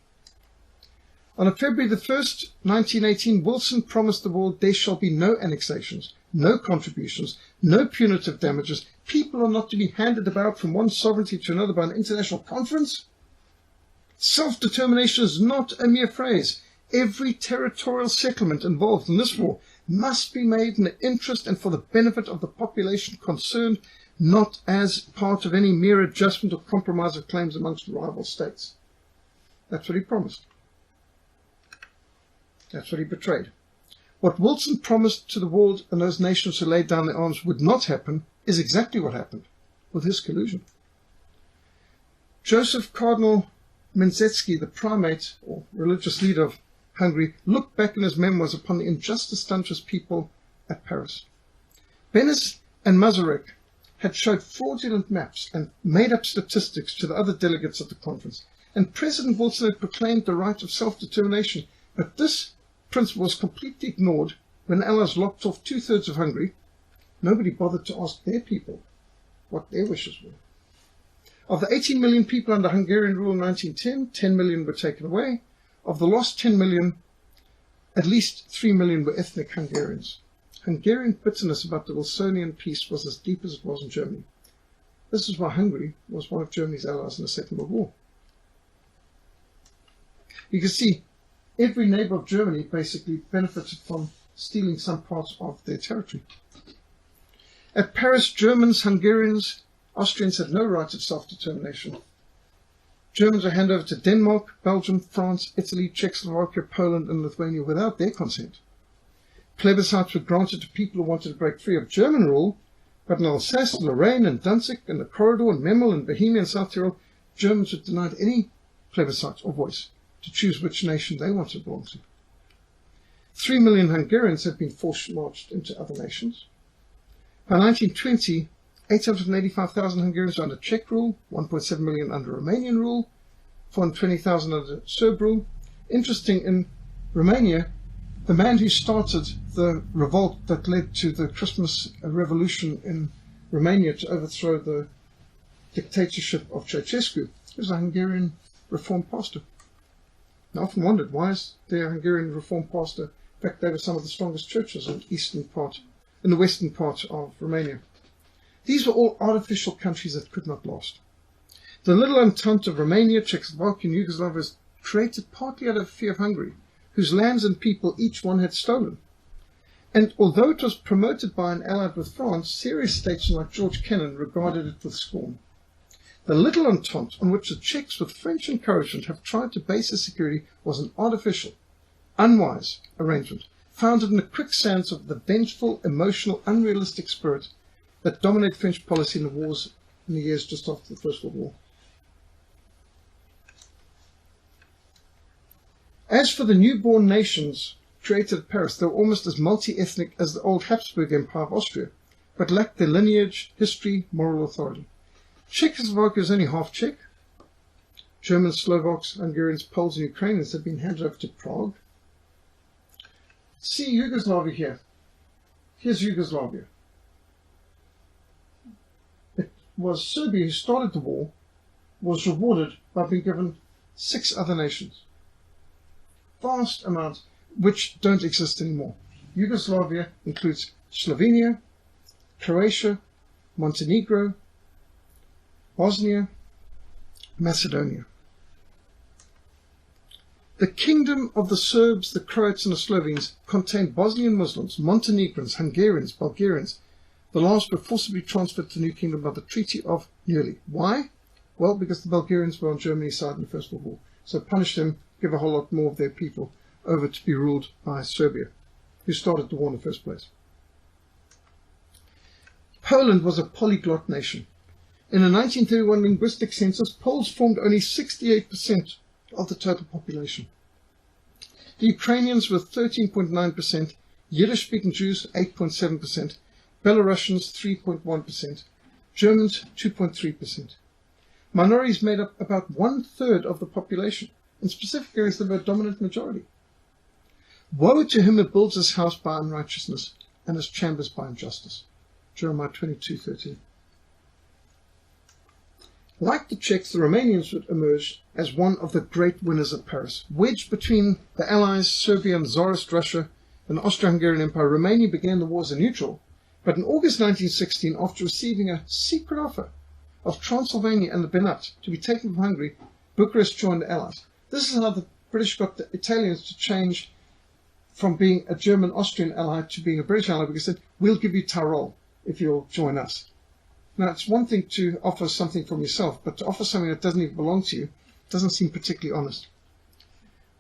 On February the 1st, 1918, Wilson promised the world there shall be no annexations, no contributions, no punitive damages. People are not to be handed about from one sovereignty to another by an international conference. Self-determination is not a mere phrase. Every territorial settlement involved in this war must be made in the interest and for the benefit of the population concerned, not as part of any mere adjustment or compromise of claims amongst rival states. That's what he promised. That's what he betrayed. What Wilson promised to the world and those nations who laid down their arms would not happen is exactly what happened with his collusion. Joseph Cardinal Menzetsky, the primate or religious leader of Hungary, looked back in his memoirs upon the injustice done to his people at Paris. Beneš and Masaryk had showed fraudulent maps and made up statistics to the other delegates at the conference, and President Wilson had proclaimed the right of self-determination, but this principle was completely ignored when the Allies locked off 2/3 of Hungary. Nobody bothered to ask their people what their wishes were. Of the 18 million people under Hungarian rule in 1910, 10 million were taken away. Of the lost 10 million, at least 3 million were ethnic Hungarians. Hungarian bitterness about the Wilsonian peace was as deep as it was in Germany. This is why Hungary was one of Germany's allies in the Second World War. You can see every neighbor of Germany basically benefited from stealing some parts of their territory. At Paris, Germans, Hungarians, Austrians had no right of self-determination. Germans were handed over to Denmark, Belgium, France, Italy, Czechoslovakia, Poland, and Lithuania without their consent. Plebiscites were granted to people who wanted to break free of German rule, but in Alsace, Lorraine, and Danzig, and the Corridor, and Memel, and Bohemia, and South Tyrol, Germans were denied any plebiscite or voice to choose which nation they wanted to belong to. 3 million Hungarians had been forced marched into other nations. By 1920, 885,000 Hungarians were under Czech rule, 1.7 million under Romanian rule, 420,000 under Serb rule. Interesting, in Romania, the man who started the revolt that led to the Christmas Revolution in Romania to overthrow the dictatorship of Ceausescu was a Hungarian Reformed pastor. I often wondered, why is there a Hungarian Reformed pastor? In fact, they were some of the strongest churches in the western part of Romania. These were all artificial countries that could not last. The little entente of Romania, Czechoslovakia, and Yugoslavia was created partly out of fear of Hungary, whose lands and people each one had stolen. And although it was promoted by and allied with France, serious statesmen like George Kennan regarded it with scorn. The little entente on which the Czechs, with French encouragement, have tried to base their security was an artificial, unwise arrangement, founded in the quicksands of the vengeful, emotional, unrealistic spirit that dominated French policy in the wars in the years just after the First World War. As for the newborn nations created at Paris, they were almost as multi-ethnic as the old Habsburg Empire of Austria, but lacked their lineage, history, moral authority. Czechoslovakia was only half Czech. Germans, Slovaks, Hungarians, Poles, and Ukrainians had been handed over to Prague. See Yugoslavia here. Here's Yugoslavia. It was Serbia who started the war, was rewarded by being given 6 other nations. Vast amounts which don't exist anymore. Yugoslavia includes Slovenia, Croatia, Montenegro, Bosnia, Macedonia. The kingdom of the Serbs, the Croats, and the Slovenes contained Bosnian Muslims, Montenegrins, Hungarians, Bulgarians. The last were forcibly transferred to the new kingdom by the Treaty of Neuilly. Why? Well, because the Bulgarians were on Germany's side in the First World War. So punish them, give a whole lot more of their people over to be ruled by Serbia, who started the war in the first place. Poland was a polyglot nation. In a 1931 linguistic census, Poles formed only 68% of the total population. The Ukrainians were 13.9%, Yiddish-speaking Jews 8.7%, Belarusians 3.1%, Germans 2.3%. Minorities made up about 1/3 of the population. In specific areas, they were a dominant majority. Woe to him who builds his house by unrighteousness and his chambers by injustice. Jeremiah 22:13. Like the Czechs, the Romanians would emerge as one of the great winners at Paris. Wedged between the Allies, Serbia and Tsarist Russia and the Austro-Hungarian Empire, Romania began the war as a neutral. But in August 1916, after receiving a secret offer of Transylvania and the Banat to be taken from Hungary, Bucharest joined the Allies. This is how the British got the Italians to change from being a German-Austrian ally to being a British ally, because they said, we'll give you Tyrol if you'll join us. Now, it's one thing to offer something from yourself, but to offer something that doesn't even belong to you doesn't seem particularly honest.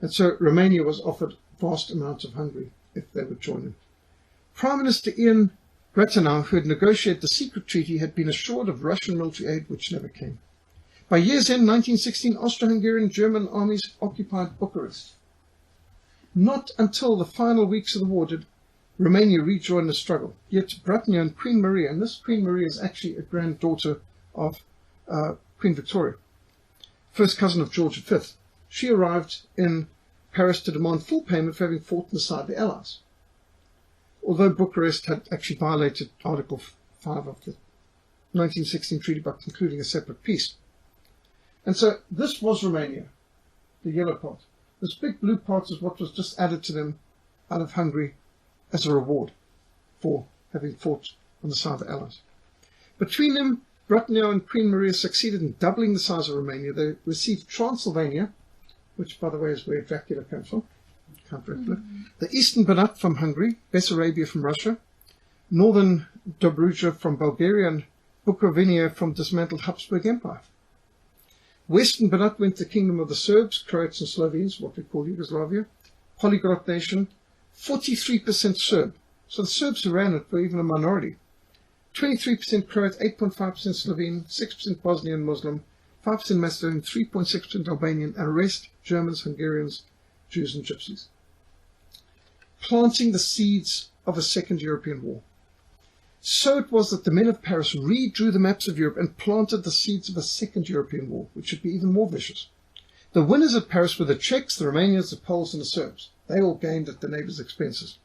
And so Romania was offered vast amounts of Hungary if they would join him. Prime Minister Ian Rathenau, who had negotiated the secret treaty, had been assured of Russian military aid, which never came. By year's end, 1916, Austro-Hungarian and German armies occupied Bucharest. Not until the final weeks of the war did Romania rejoin the struggle. Yet Bratnia and Queen Maria, and this Queen Maria is actually a granddaughter of Queen Victoria, first cousin of George V. She arrived in Paris to demand full payment for having fought on the side of the Allies, although Bucharest had actually violated Article 5 of the 1916 treaty by concluding a separate peace. And so this was Romania, the yellow part. This big blue part is what was just added to them out of Hungary as a reward for having fought on the side of the Allies. Between them, Bratnia and Queen Maria succeeded in doubling the size of Romania. They received Transylvania, which, by the way, is where Dracula comes from, Count Dracula, the eastern Banat from Hungary, Bessarabia from Russia, northern Dobruja from Bulgaria, and Bukovina from dismantled Habsburg Empire. Western Banat went to the kingdom of the Serbs, Croats and Slovenes, what we call Yugoslavia, polyglot nation, 43% Serb. So the Serbs who ran it were even a minority. 23% Croat, 8.5% Slovene, 6% Bosnian Muslim, 5% Macedonian, 3.6% Albanian, and the rest Germans, Hungarians, Jews and Gypsies. Planting the seeds of a second European war. So it was that the men of Paris redrew the maps of Europe and planted the seeds of a second European war, which would be even more vicious. The winners at Paris were the Czechs, the Romanians, the Poles, and the Serbs. They all gained at the neighbors' expenses.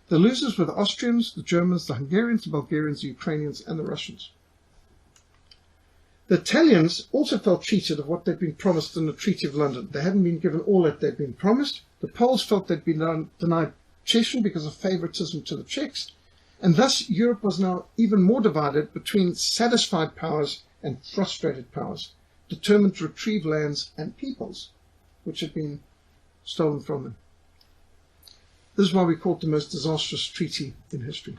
The losers were the Austrians, the Germans, the Hungarians, the Bulgarians, the Ukrainians, and the Russians. The Italians also felt cheated of what they'd been promised in the Treaty of London. They hadn't been given all that they'd been promised. The Poles felt they'd been denied cession because of favoritism to the Czechs. And thus Europe was now even more divided between satisfied powers and frustrated powers, determined to retrieve lands and peoples which had been stolen from them. This is why we call it the most disastrous treaty in history.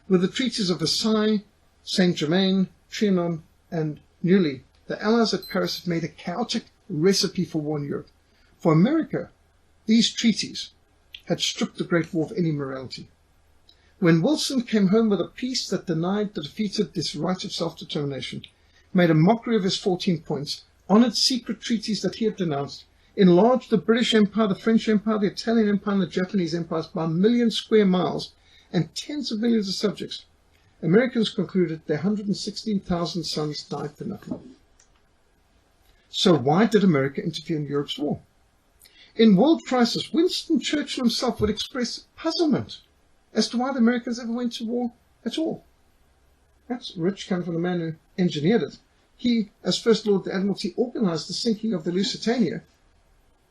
With the treaties of Versailles, Saint-Germain, Trianon, and Neuilly, the Allies at Paris had made a chaotic recipe for war in Europe. For America, these treaties had stripped the Great War of any morality. When Wilson came home with a peace that denied the defeated this right of self-determination, made a mockery of his 14 points, honoured secret treaties that he had denounced, enlarged the British Empire, the French Empire, the Italian Empire, and the Japanese empires by 1 million square miles and tens of millions of subjects, Americans concluded their 116,000 sons died for nothing. So why did America interfere in Europe's war? In World Crisis, Winston Churchill himself would express puzzlement as to why the Americans ever went to war at all. That's rich coming from the man who engineered it. He, as First Lord of the Admiralty, organized the sinking of the Lusitania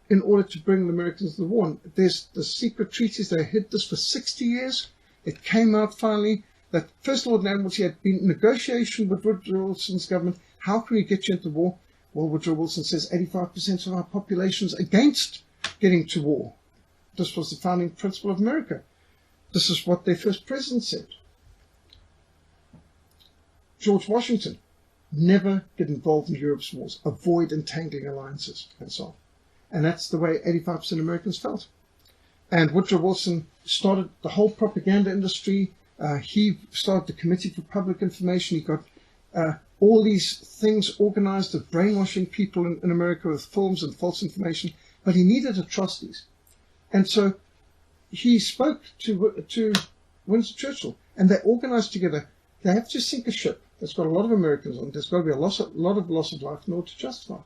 in order to bring the Americans to the war. And there's the secret treaties. They hid this for 60 years. It came out finally that First Lord of the Admiralty had been in negotiation with Woodrow Wilson's government. How can we get you into war? Well, Woodrow Wilson says 85% of our population's against getting to war. This was the founding principle of America. This is what their first president said. George Washington, never get involved in Europe's wars. Avoid entangling alliances and so on. And that's the way 85% of Americans felt. And Woodrow Wilson started the whole propaganda industry. He started the Committee for Public Information. He got all these things organized of brainwashing people in America with films and false information, but he needed atrocities. And so he spoke to Winston Churchill, and they organized together. They have to sink a ship that's got a lot of Americans on it. There's got to be a lot of loss of life in order to justify.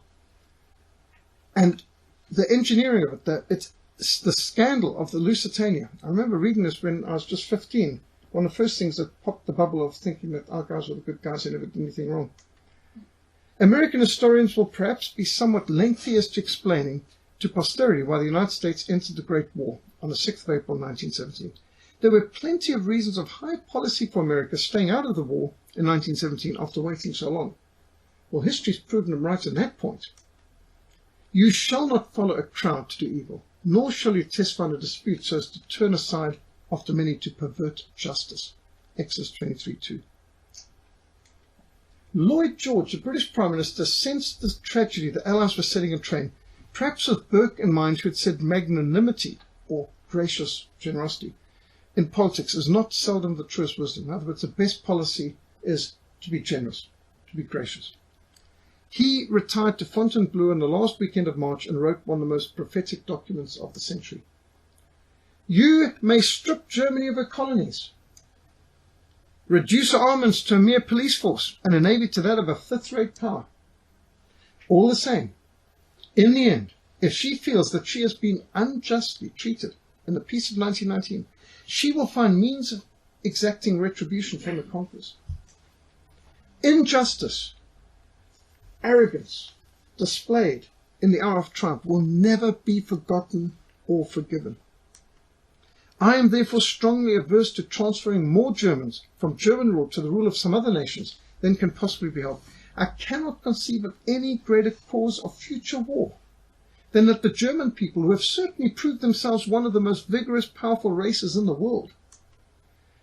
And the engineering of it, it's the scandal of the Lusitania. I remember reading this when I was just 15. One of the first things that popped the bubble of thinking that our guys were the good guys who never did anything wrong. American historians will perhaps be somewhat lengthy as to explaining to posterity why the United States entered the Great War on the 6th of April 1917. There were plenty of reasons of high policy for America staying out of the war in 1917 after waiting so long. Well, history's proven them right at that point. You shall not follow a crowd to do evil, nor shall you testify in a dispute so as to turn aside after many to pervert justice. Exodus 23:2. Lloyd George, the British Prime Minister, sensed the tragedy the Allies were setting in train, perhaps with Burke in mind, who had said magnanimity, or gracious generosity, in politics is not seldom the truest wisdom. In other words, the best policy is to be generous, to be gracious. He retired to Fontainebleau on the last weekend of March and wrote one of the most prophetic documents of the century. You may strip Germany of her colonies, reduce her armaments to a mere police force, and a navy to that of a fifth-rate power. All the same, in the end, if she feels that she has been unjustly treated in the peace of 1919, she will find means of exacting retribution from the conquerors. Injustice, arrogance displayed in the hour of triumph will never be forgotten or forgiven. I am therefore strongly averse to transferring more Germans from German rule to the rule of some other nations than can possibly be helped. I cannot conceive of any greater cause of future war than that the German people, who have certainly proved themselves one of the most vigorous, powerful races in the world,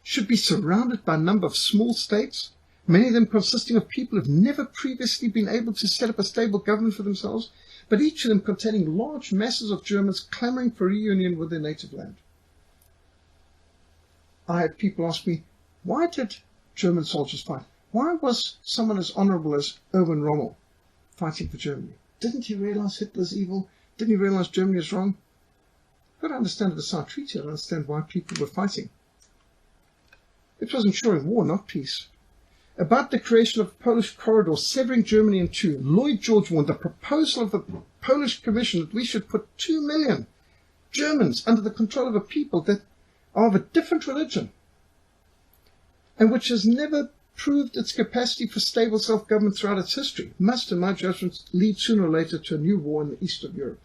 should be surrounded by a number of small states, many of them consisting of people who have never previously been able to set up a stable government for themselves, but each of them containing large masses of Germans clamoring for reunion with their native land. I had people ask me, why did German soldiers fight? Why was someone as honorable as Erwin Rommel fighting for Germany? Didn't he realize Hitler's evil? Didn't he realize Germany was wrong? I've got to understand the Versailles Treaty. I understand why people were fighting. It was ensuring war, not peace. About the creation of a Polish corridor severing Germany in two, Lloyd George warned the proposal of the Polish Commission that we should put 2 million Germans under the control of a people that are of a different religion and which has never proved its capacity for stable self-government throughout its history, must, in my judgment, lead sooner or later to a new war in the east of Europe.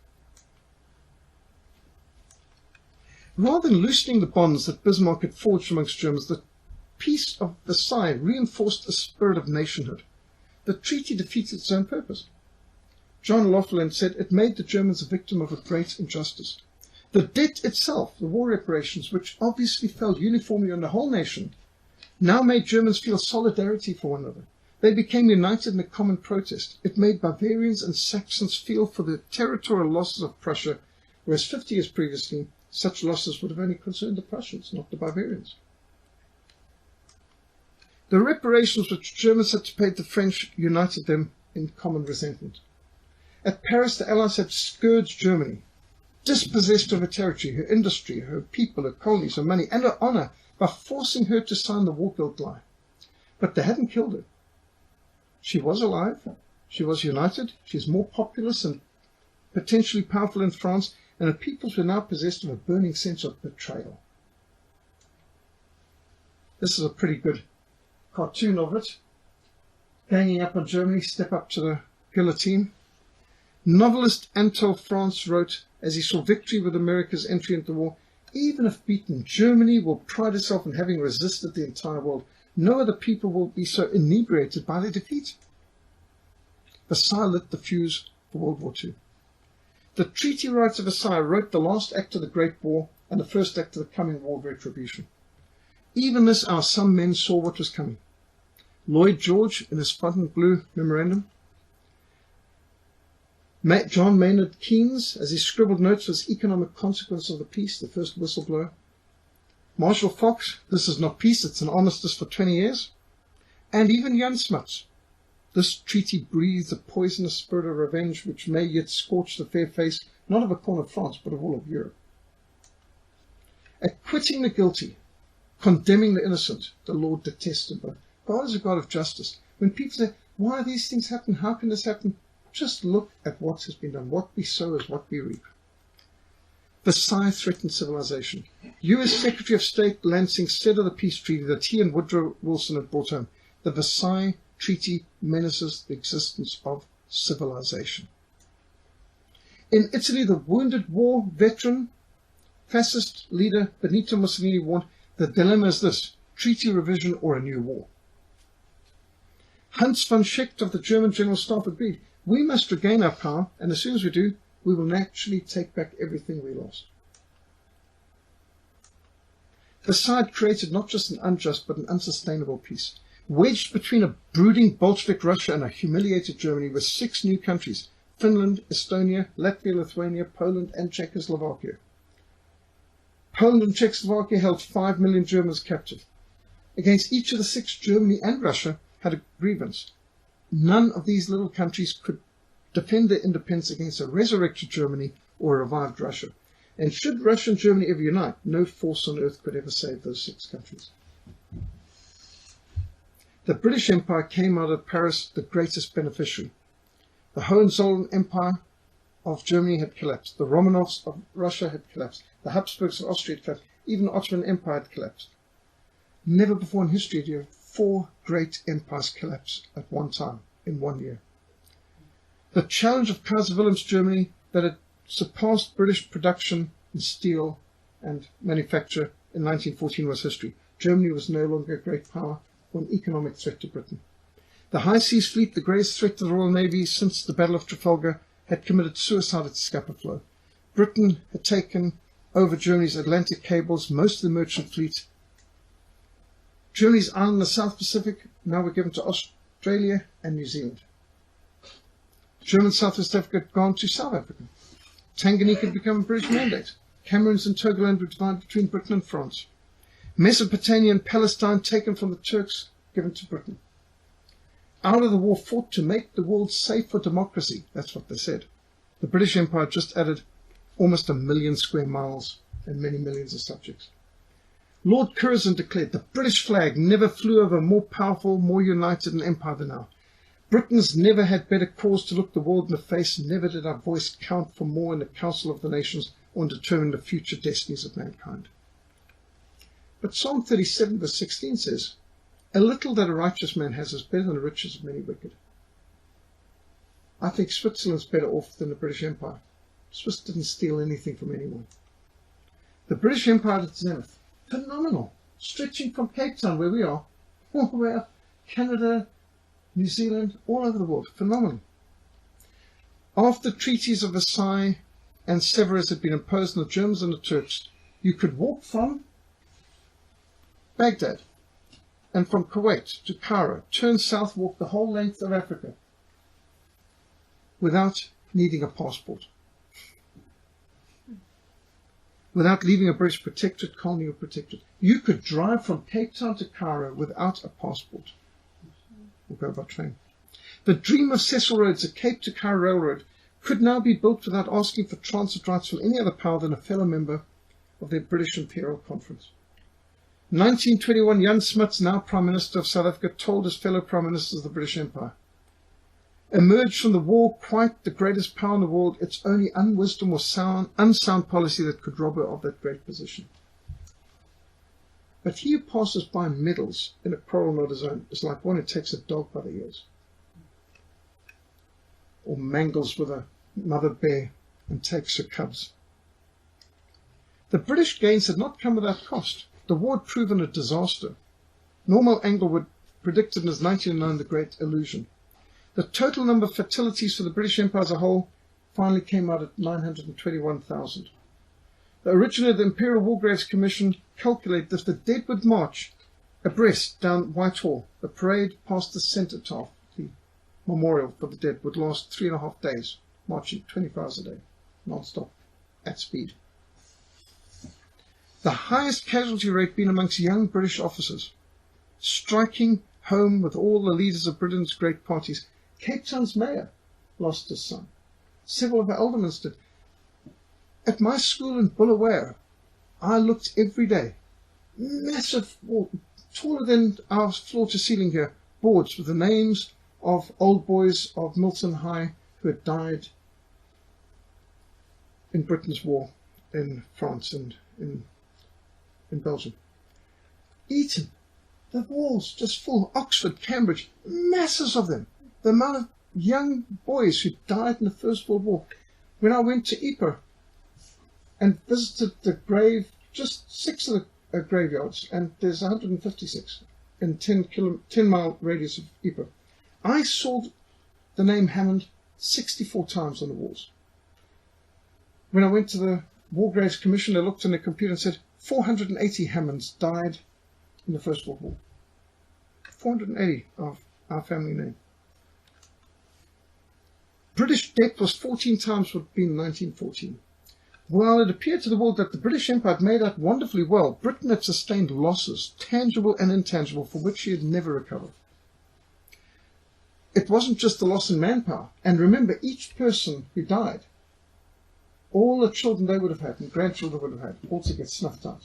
Rather than loosening the bonds that Bismarck had forged amongst Germans, the Peace of Versailles reinforced the spirit of nationhood. The treaty defeated its own purpose. John Laughlin said it made the Germans a victim of a great injustice. The debt itself, the war reparations, which obviously fell uniformly on the whole nation, now made Germans feel solidarity for one another. They became united in a common protest. It made Bavarians and Saxons feel for the territorial losses of Prussia, whereas 50 years previously, such losses would have only concerned the Prussians, not the Bavarians. The reparations which Germans had to pay the French united them in common resentment. At Paris, the Allies had scourged Germany, dispossessed of her territory, her industry, her people, her colonies, her money, and her honor by forcing her to sign the war guilt lie. But they hadn't killed her. She was alive. She was united. She's more populous and potentially powerful in France, and her peoples were now possessed of a burning sense of betrayal. This is a pretty good cartoon of it. Ganging up on Germany, step up to the guillotine. Novelist Anatole France wrote, as he saw victory with America's entry into the war, even if beaten, Germany will pride itself in having resisted the entire world. No other people will be so inebriated by their defeat. Versailles lit the fuse for World War II. The treaty rights of Versailles wrote the last act of the Great War and the first act of the coming war of retribution. Even this hour, some men saw what was coming. Lloyd George, in his Fontainebleau memorandum, John Maynard Keynes, as he scribbled notes, was economic consequence of the peace, the first whistleblower. Marshall Fox, this is not peace, it's an armistice for 20 years. And even Jan Smuts, This treaty breathes a poisonous spirit of revenge which may yet scorch the fair face, not of a corner of France, but of all of Europe. Acquitting the guilty, condemning the innocent, the Lord detested both. God is a God of justice. When people say, why do these things happen? How can this happen? Just look at what has been done. What we sow is what we reap. Versailles threatened civilization. U.S. Secretary of State Lansing said of the peace treaty that he and Woodrow Wilson had brought home, the Versailles Treaty menaces the existence of civilization. In Italy, the wounded war veteran, fascist leader Benito Mussolini warned, the dilemma is this: treaty revision or a new war. Hans von Schecht of the German General Staff agreed, we must regain our power, and as soon as we do, we will naturally take back everything we lost. Versailles created not just an unjust but an unsustainable peace. Wedged between a brooding Bolshevik Russia and a humiliated Germany were 6 new countries: Finland, Estonia, Latvia, Lithuania, Poland and Czechoslovakia. Poland and Czechoslovakia held 5 million Germans captive. Against each of the 6, Germany and Russia had a grievance. None of these little countries could defend their independence against a resurrected Germany or a revived Russia. And should Russia and Germany ever unite, no force on earth could ever save those 6 countries. The British Empire came out of Paris the greatest beneficiary. The Hohenzollern Empire of Germany had collapsed. The Romanovs of Russia had collapsed. The Habsburgs of Austria had collapsed. Even the Ottoman Empire had collapsed. Never before in history did you have 4 great empires collapse at one time, in one year. The challenge of Kaiser Wilhelm's Germany that had surpassed British production in steel and manufacture in 1914 was history. Germany was no longer a great power or an economic threat to Britain. The High Seas Fleet, the greatest threat to the Royal Navy since the Battle of Trafalgar, had committed suicide at Scapa Flow. Britain had taken over Germany's Atlantic cables, most of the merchant fleet. Germany's island in the South Pacific now were given to Australia and New Zealand. German South West Africa had gone to South Africa. Tanganyika had become a British mandate. Cameroons and Togoland were divided between Britain and France. Mesopotamia and Palestine taken from the Turks, given to Britain. Out of the war fought to make the world safe for democracy. That's what they said. The British Empire just added almost 1 million square miles and many millions of subjects. Lord Curzon declared, the British flag never flew over a more powerful, more united an empire than now. Britain's never had better cause to look the world in the face, never did our voice count for more in the Council of the Nations or determine the future destinies of mankind. But Psalm 37 verse 16 says, a little that a righteous man has is better than the riches of many wicked. I think Switzerland's better off than the British Empire. Swiss didn't steal anything from anyone. The British Empire at its zenith, phenomenal, stretching from Cape Town, where we are, all the way up, Canada, New Zealand, all over the world, phenomenal. After treaties of Versailles and Severus had been imposed on the Germans and the Turks, you could walk from Baghdad and from Kuwait to Cairo, turn south, walk the whole length of Africa without needing a passport, without leaving a British protectorate, colony or protectorate. You could drive from Cape Town to Cairo without a passport or go by train. The dream of Cecil Rhodes, the Cape to Cairo Railroad, could now be built without asking for transit rights from any other power than a fellow member of the British Imperial Conference. In 1921, Jan Smuts, now Prime Minister of South Africa, told his fellow Prime Ministers of the British Empire, emerged from the war quite the greatest power in the world, its only unwisdom or unsound policy that could rob her of that great position. But he who passes by and meddles in a quarrel not his own is like one who takes a dog by the ears, or mangles with a mother bear and takes her cubs. The British gains had not come without cost. The war had proven a disaster. Norman Englewood predicted in his 1909 The Great Illusion. The total number of fatalities for the British Empire as a whole finally came out at 921,000. The originator of the Imperial War Graves Commission calculated that if the dead would march abreast down Whitehall, the parade past the cenotaph, the memorial for the dead, would last 3.5 days, marching 24 hours a day, non-stop, at speed. The highest casualty rate being amongst young British officers, striking home with all the leaders of Britain's great parties. Cape Town's mayor lost his son. Several of our aldermen did. At my school in Bulawayo, I looked every day. Massive, taller than our floor-to-ceiling here, boards with the names of old boys of Milton High who had died in Britain's war in France and in Belgium. Eton, the walls just full. Oxford, Cambridge, masses of them. The amount of young boys who died in the First World War. When I went to Ypres and visited the grave, just 6 of the graveyards, and there's 156 in 10-mile radius of Ypres, I saw the name Hammond 64 times on the walls. When I went to the War Graves Commission, they looked on their computer and said 480 Hammonds died in the First World War. 480 of our family name. British debt was 14 times what it had been in 1914. While it appeared to the world that the British Empire had made out wonderfully well, Britain had sustained losses, tangible and intangible, for which she had never recovered. It wasn't just the loss in manpower. And remember, each person who died, all the children they would have had and grandchildren would have had, also get snuffed out.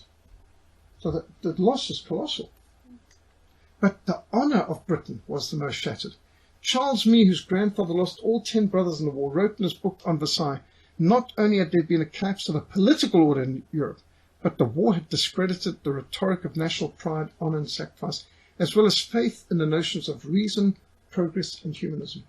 So the loss is colossal. But the honour of Britain was the most shattered. Charles Mee, whose grandfather lost all 10 brothers in the war, wrote in his book on Versailles, not only had there been a collapse of the political order in Europe, but the war had discredited the rhetoric of national pride, honour and sacrifice, as well as faith in the notions of reason, progress and humanism.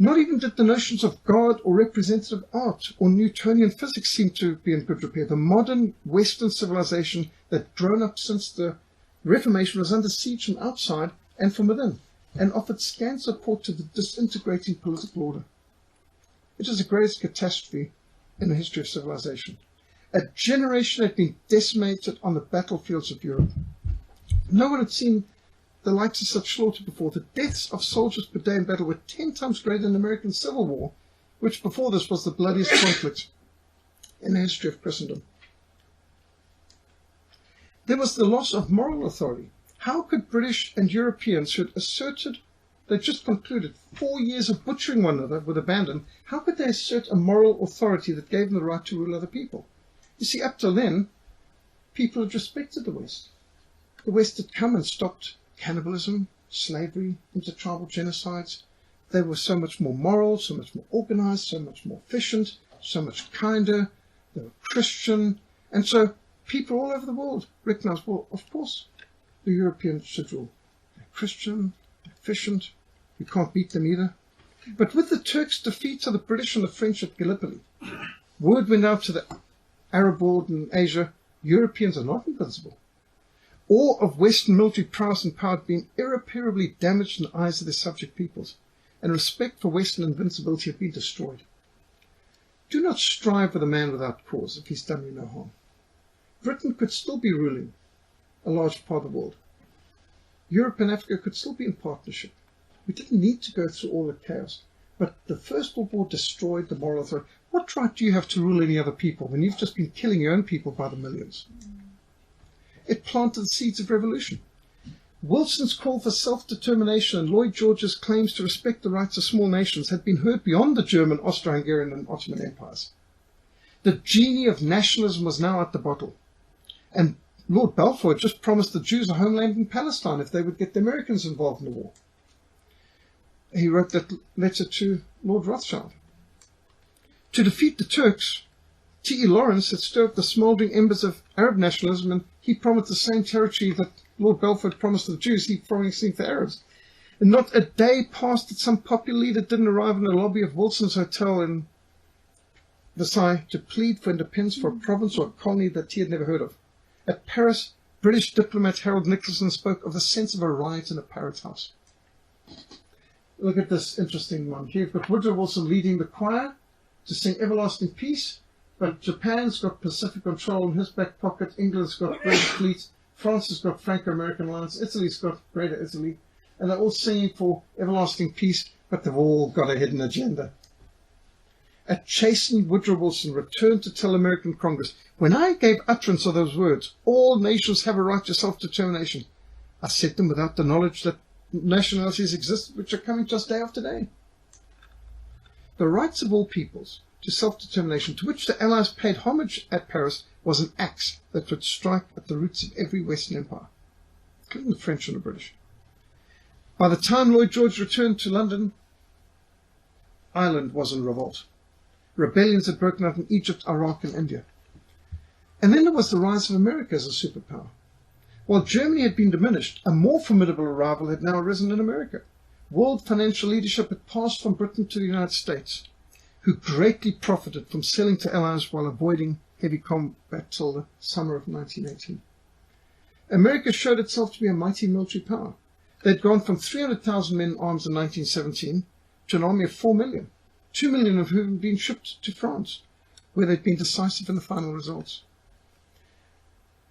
Not even did the notions of God or representative art or Newtonian physics seem to be in good repair. The modern Western civilization that had grown up since the Reformation was under siege from outside and from within, and offered scant support to the disintegrating political order. It is the greatest catastrophe in the history of civilization. A generation had been decimated on the battlefields of Europe. No one had seen the likes of such slaughter before. The deaths of soldiers per day in battle were 10 times greater than the American Civil War, which before this was the bloodiest conflict in the history of Christendom. There was the loss of moral authority. How could British and Europeans who had asserted, they just concluded 4 years of butchering one another with abandon, how could they assert a moral authority that gave them the right to rule other people? You see, up till then, people had respected the West. The West had come and stopped cannibalism, slavery, intertribal genocides. They were so much more moral, so much more organized, so much more efficient, so much kinder. They were Christian. And so people all over the world recognized, well, of course, the Europeans should rule. They're Christian, they're efficient, you can't beat them either. But with the Turks' defeat of the British and the French at Gallipoli, word went out to the Arab world and Asia, Europeans are not invincible. Awe of Western military prowess and power had been irreparably damaged in the eyes of their subject peoples, and respect for Western invincibility had been destroyed. Do not strive with a man without cause if he's done you no harm. Britain could still be ruling a large part of the world. Europe and Africa could still be in partnership. We didn't need to go through all the chaos. But the First World War destroyed the moral authority. What right do you have to rule any other people when you've just been killing your own people by the millions? It planted the seeds of revolution. Wilson's call for self-determination and Lloyd George's claims to respect the rights of small nations had been heard beyond the German, Austro-Hungarian and Ottoman empires. The genie of nationalism was now at the bottle. And Lord Balfour had just promised the Jews a homeland in Palestine if they would get the Americans involved in the war. He wrote that letter to Lord Rothschild. To defeat the Turks, T.E. Lawrence had stirred the smouldering embers of Arab nationalism, and he promised the same territory that Lord Balfour had promised to the Jews, he promised to the Arabs. And not a day passed that some popular leader didn't arrive in the lobby of Wilson's Hotel in Versailles to plead for independence for a province or a colony that he had never heard of. At Paris, British diplomat Harold Nicolson spoke of the sense of a riot in a parrot house. Look at this interesting one. Here you've got Woodrow Wilson leading the choir to sing Everlasting Peace, but Japan's got Pacific Control in his back pocket, England's got Great Fleet, France has got Franco-American Alliance, Italy's got Greater Italy, and they're all singing for everlasting peace, but they've all got a hidden agenda. A chastened Woodrow Wilson returned to tell American Congress, when I gave utterance of those words, all nations have a right to self-determination, I said them without the knowledge that nationalities existed which are coming just day after day. The rights of all peoples to self-determination, to which the Allies paid homage at Paris, was an axe that would strike at the roots of every Western empire, including the French and the British. By the time Lloyd George returned to London, Ireland was in revolt. Rebellions had broken out in Egypt, Iraq, and India. And then there was the rise of America as a superpower. While Germany had been diminished, a more formidable rival had now arisen in America. World financial leadership had passed from Britain to the United States, who greatly profited from selling to allies while avoiding heavy combat till the summer of 1918. America showed itself to be a mighty military power. They'd gone from 300,000 men in arms in 1917 to an army of 4 million, 2 million of whom had been shipped to France, where they'd been decisive in the final results.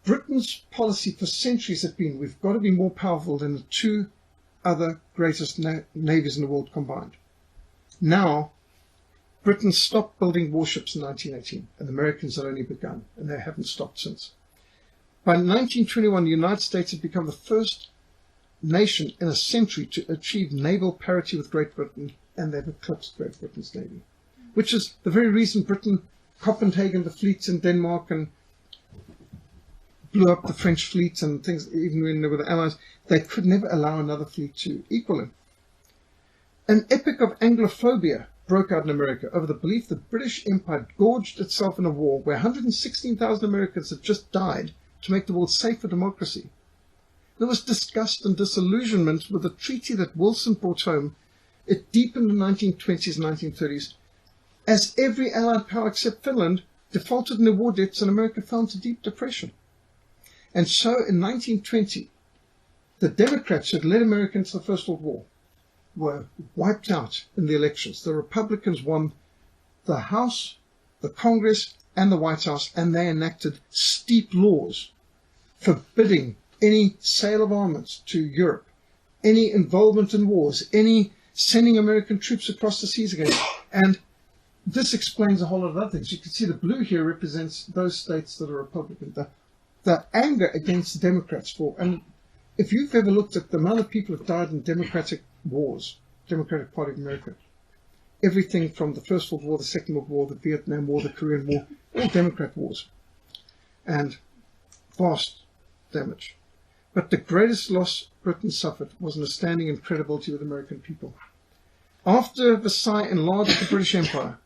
Britain's policy for centuries had been, we've got to be more powerful than the two other greatest navies in the world combined. Now, Britain stopped building warships in 1918, and the Americans had only begun, and they haven't stopped since. By 1921, the United States had become the first nation in a century to achieve naval parity with Great Britain, and they've eclipsed Great Britain's navy, which is the very reason Britain Copenhagen the fleets in Denmark and blew up the French fleet and things, even when they were the Allies. They could never allow another fleet to equal him. An epic of Anglophobia broke out in America over the belief the British Empire gorged itself in a war where 116,000 Americans had just died to make the world safe for democracy. There was disgust and disillusionment with the treaty that Wilson brought home. It deepened in the 1920s and 1930s, as every Allied power except Finland defaulted in their war debts and America fell into deep depression. And so in 1920, the Democrats who had led America into the First World War were wiped out in the elections. The Republicans won the House, the Congress, and the White House, and they enacted steep laws forbidding any sale of armaments to Europe, any involvement in wars, any sending American troops across the seas again. And this explains a whole lot of other things. You can see the blue here represents those states that are Republican. The anger against the Democrats for, and if you've ever looked at the amount of people who have died in democratic wars, Democratic Party of America, everything from the First World War, the Second World War, the Vietnam War, the Korean War, all Democrat wars, and vast damage. But the greatest loss Britain suffered was in the standing and credibility with the American people. After Versailles enlarged the British Empire,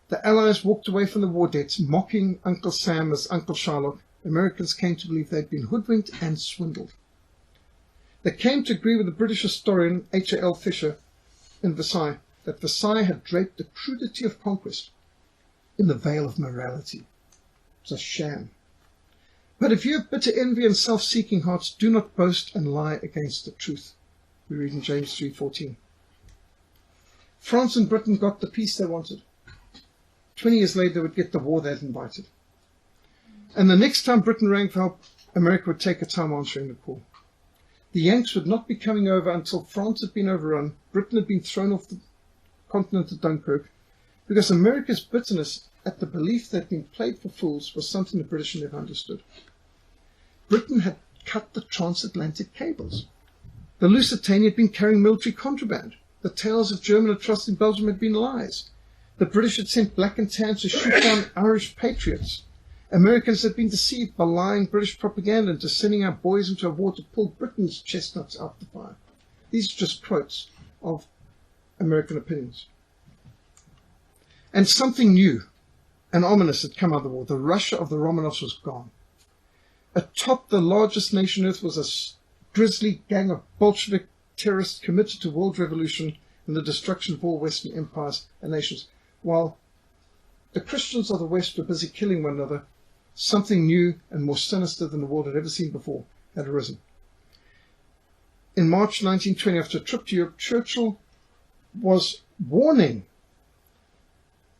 the Allies walked away from the war debts, mocking Uncle Sam as Uncle Shylock. Americans came to believe they'd been hoodwinked and swindled. They came to agree with the British historian H.A.L. Fisher in Versailles that Versailles had draped the crudity of conquest in the veil of morality. It's a sham. But if you have bitter envy and self-seeking hearts, do not boast and lie against the truth. We read in James 3:14. France and Britain got the peace they wanted. 20 years later, they would get the war they'd invited. And the next time Britain rang for help, America would take a time answering the call. The Yanks would not be coming over until France had been overrun, Britain had been thrown off the continent of Dunkirk, because America's bitterness at the belief they'd been played for fools was something the British never understood. Britain had cut the transatlantic cables. The Lusitania had been carrying military contraband. The tales of German atrocities in Belgium had been lies. The British had sent black and tans to shoot down Irish patriots. Americans had been deceived by lying British propaganda into sending our boys into a war to pull Britain's chestnuts out the fire. These are just quotes of American opinions. And something new and ominous had come out of the war. The Russia of the Romanovs was gone. Atop the largest nation on earth was a grisly gang of Bolshevik terrorists committed to world revolution and the destruction of all Western empires and nations. While the Christians of the West were busy killing one another, something new and more sinister than the world had ever seen before had arisen. In March 1920, after a trip to Europe, Churchill was warning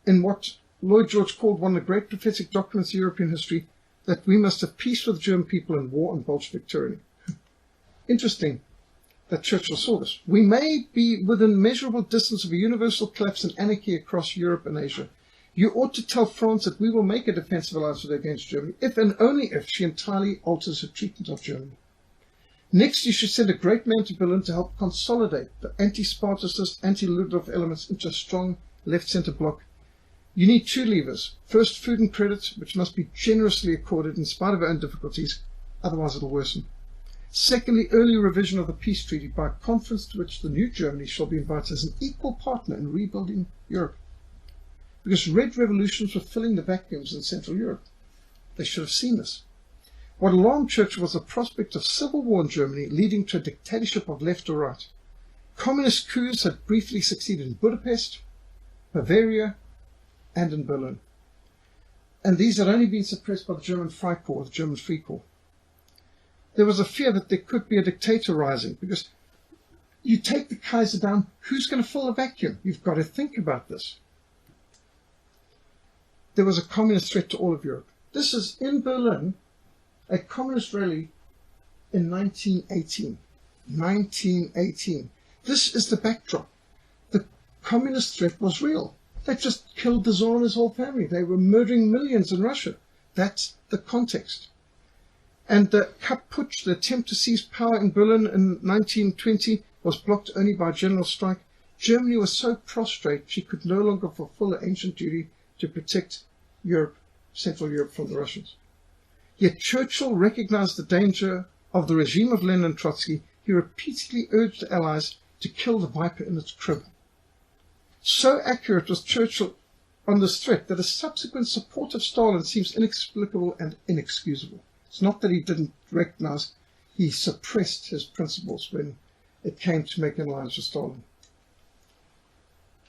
in what Lloyd George called one of the great prophetic documents of European history, that we must have peace with the German people and war on Bolshevik tyranny. Interesting that Churchill saw this. We may be within measurable distance of a universal collapse and anarchy across Europe and Asia. You ought to tell France that we will make a defensive alliance with her against Germany, if and only if she entirely alters her treatment of Germany. Next, you should send a great man to Berlin to help consolidate the anti-Spartacist, anti-Ludendorff elements into a strong left-center bloc. You need two levers. First, food and credit, which must be generously accorded in spite of our own difficulties, otherwise it will worsen. Secondly, early revision of the peace treaty by a conference to which the new Germany shall be invited as an equal partner in rebuilding Europe. Because red revolutions were filling the vacuums in Central Europe. They should have seen this. What alarmed Churchill was the prospect of civil war in Germany leading to a dictatorship of left or right. Communist coups had briefly succeeded in Budapest, Bavaria, and in Berlin. And these had only been suppressed by the German Freikorps, the German Free Corps. There was a fear that there could be a dictator rising, because you take the Kaiser down, who's going to fill the vacuum? You've got to think about this. There was a communist threat to all of Europe. This is in Berlin, a communist rally in 1918. 1918. This is the backdrop. The communist threat was real. They just killed the Tsar and his whole family. They were murdering millions in Russia. That's the context. And the Kapp Putsch, the attempt to seize power in Berlin in 1920, was blocked only by a general strike. Germany was so prostrate she could no longer fulfill her ancient duty to protect Europe, Central Europe, from the Russians. Yet Churchill recognized the danger of the regime of Lenin and Trotsky. He repeatedly urged the Allies to kill the viper in its crib. So accurate was Churchill on this threat that a subsequent support of Stalin seems inexplicable and inexcusable. It's not that he didn't recognize, he suppressed his principles when it came to making alliance with Stalin.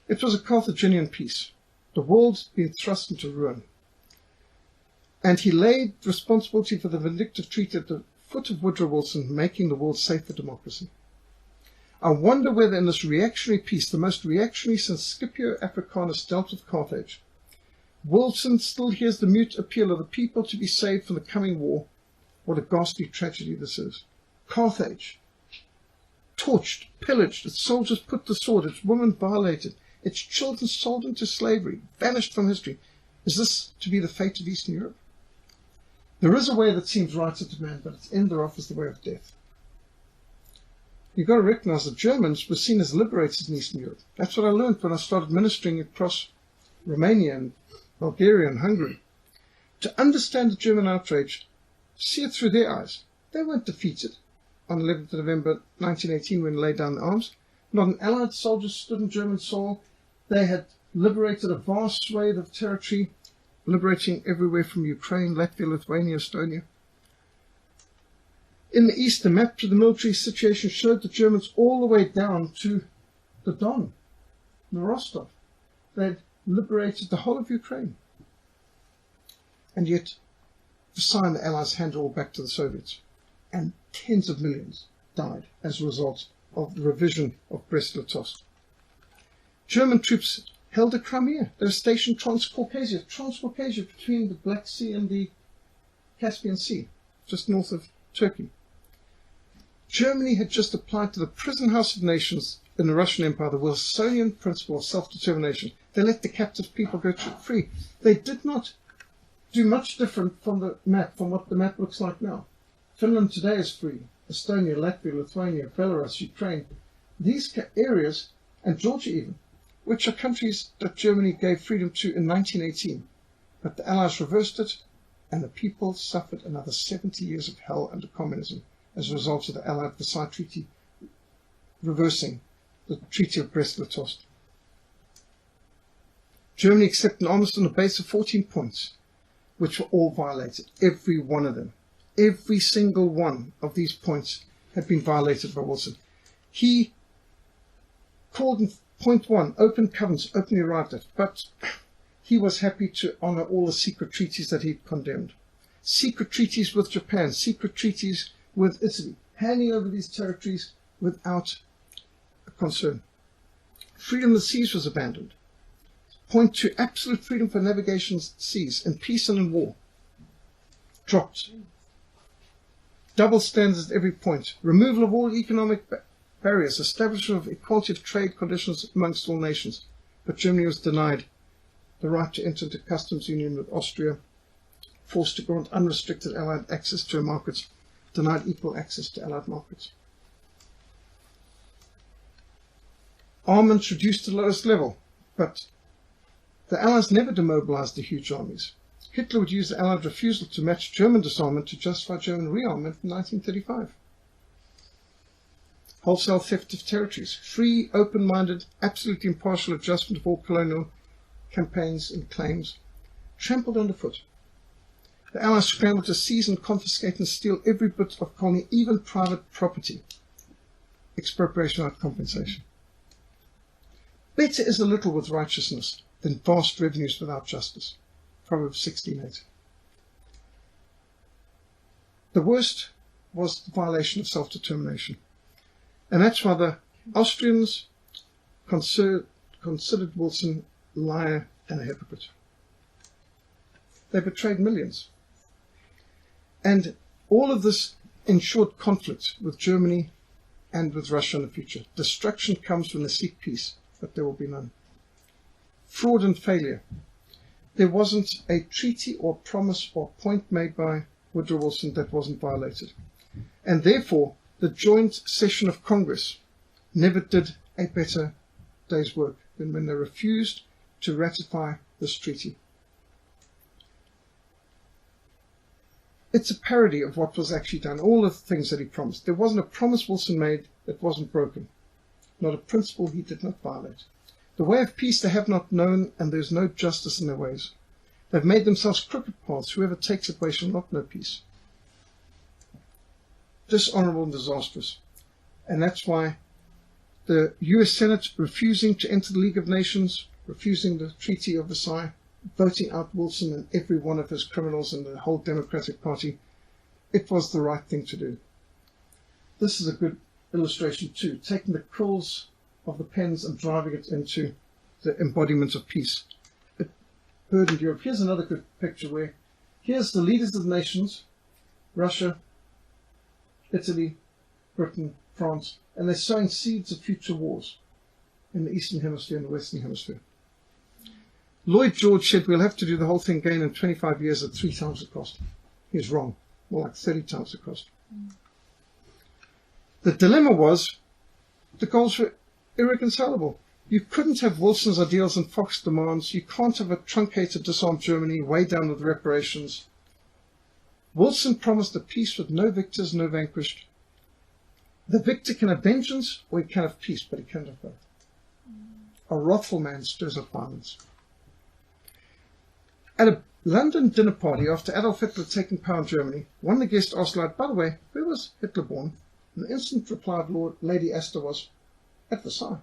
It was a Carthaginian peace. The world being thrust into ruin. And he laid responsibility for the vindictive treaty at the foot of Woodrow Wilson, making the world safe for democracy. I wonder whether in this reactionary peace, the most reactionary since Scipio Africanus dealt with Carthage, Wilson still hears the mute appeal of the people to be saved from the coming war. What a ghastly tragedy this is. Carthage, torched, pillaged, its soldiers put to the sword, its women violated, its children sold into slavery, vanished from history. Is this to be the fate of Eastern Europe? There is a way that seems right to man, but its end thereof is the way of death. You've got to recognize that Germans were seen as liberators in Eastern Europe. That's what I learned when I started ministering across Romania and Bulgaria and Hungary. To understand the German outrage, see it through their eyes. They weren't defeated on 11th November 1918 when they laid down the arms. Not an Allied soldier stood in German soil. They had liberated a vast swathe of territory, liberating everywhere from Ukraine, Latvia, Lithuania, Estonia. In the east, the map to the military situation showed the Germans all the way down to the Don, the Rostov. They'd liberated the whole of Ukraine. And yet, Versailles and the Allies handed it all back to the Soviets. And tens of millions died as a result of the revision of Brest-Litovsk. German troops held the Crimea. They were stationed Transcaucasia between the Black Sea and the Caspian Sea, just north of Turkey. Germany had just applied to the prison house of nations in the Russian Empire the Wilsonian principle of self-determination. They let the captive people go free. They did not do much different from the map, from what the map looks like now. Finland today is free. Estonia, Latvia, Lithuania, Belarus, Ukraine. These areas, and Georgia even, which are countries that Germany gave freedom to in 1918. But the Allies reversed it, and the people suffered another 70 years of hell under communism as a result of the Allied Versailles Treaty reversing the Treaty of Brest-Litovsk. Germany accepted an armistice on the base of 14 points, which were all violated, every one of them. Every single one of these points had been violated by Wilson. He called in point 1, open covenants, openly arrived at, but he was happy to honor all the secret treaties that he'd condemned. Secret treaties with Japan, secret treaties with Italy, handing over these territories without a concern. Freedom of the seas was abandoned. Point 2, absolute freedom for navigation seas, in peace and in war, dropped. Double standards at every point. Removal of all economic barriers. Establishment of equality of trade conditions amongst all nations. But Germany was denied the right to enter into customs union with Austria, forced to grant unrestricted Allied access to her markets. denied equal access to Allied markets. Armaments reduced to the lowest level, but the Allies never demobilized the huge armies. Hitler would use the Allied refusal to match German disarmament to justify German rearmament in 1935. Wholesale theft of territories, free, open-minded, absolutely impartial adjustment of all colonial campaigns and claims, trampled underfoot. The Allies scrambled to seize and confiscate and steal every bit of colony, even private property. Expropriation without compensation. Better is a little with righteousness than vast revenues without justice. Proverbs 16:8. The worst was the violation of self-determination. And that's why the Austrians considered Wilson a liar and a hypocrite. They betrayed millions. And all of this ensured conflict with Germany and with Russia in the future. Destruction comes when they seek peace, but there will be none. Fraud and failure. There wasn't a treaty or promise or point made by Woodrow Wilson that wasn't violated. And therefore, the joint session of Congress never did a better day's work than when they refused to ratify this treaty. It's a parody of what was actually done, all the things that he promised. There wasn't a promise Wilson made that wasn't broken, not a principle he did not violate. The way of peace they have not known, and there is no justice in their ways. They've made themselves crooked paths. Whoever takes it way shall not know peace. Dishonorable and disastrous. And that's why the US Senate refusing to enter the League of Nations, refusing the Treaty of Versailles, voting out Wilson and every one of his criminals and the whole Democratic Party, it was the right thing to do. This is a good illustration too, taking the quills of the pens and driving it into the embodiment of peace. It burdened Europe. Here's another good picture where here's the leaders of the nations, Russia, Italy, Britain, France, and they're sowing seeds of future wars in the Eastern Hemisphere and the Western Hemisphere. Lloyd George said we'll have to do the whole thing again in 25 years at 3 times the cost. He's wrong. More like 30 times the cost. The dilemma was the goals were irreconcilable. You couldn't have Wilson's ideals and Fox's demands. You can't have a truncated, disarmed Germany way down with reparations. Wilson promised a peace with no victors, no vanquished. The victor can have vengeance or he can have peace, but he can't have both. A wrathful man stirs up violence. At a London dinner party after Adolf Hitler had taken power in Germany, one of the guests asked aloud, by the way, where was Hitler born? And the instant reply of Lady Astor was, at Versailles.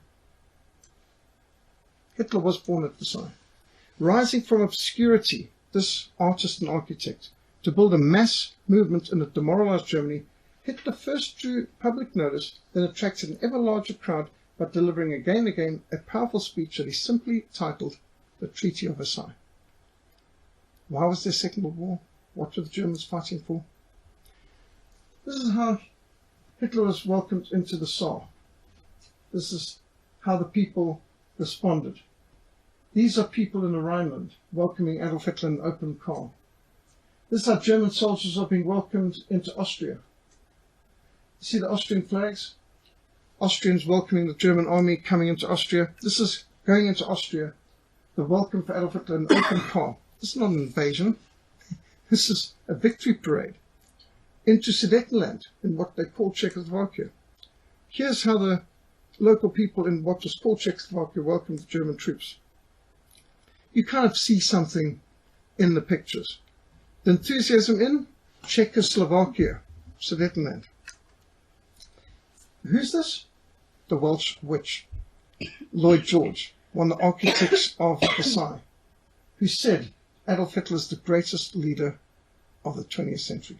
Hitler was born at Versailles. Rising from obscurity, this artist and architect, to build a mass movement in a demoralized Germany, Hitler first drew public notice, then attracted an ever larger crowd by delivering again and again a powerful speech that he simply titled The Treaty of Versailles. Why was there a Second World War? What were the Germans fighting for? This is how Hitler was welcomed into the Saar. This is how the people responded. These are people in the Rhineland welcoming Adolf Hitler in an open car. This is how German soldiers are being welcomed into Austria. You see the Austrian flags? Austrians welcoming the German army coming into Austria. This is going into Austria, the welcome for Adolf Hitler in an open car. This is not an invasion. This is a victory parade into Sudetenland, in what they call Czechoslovakia. Here's how the local people in what was called Czechoslovakia welcomed the German troops. You kind of see something in the pictures. The enthusiasm in Czechoslovakia, Sudetenland. Who's this? The Welsh witch, Lloyd George, one of the architects of Versailles, who said Adolf Hitler is the greatest leader of the 20th century,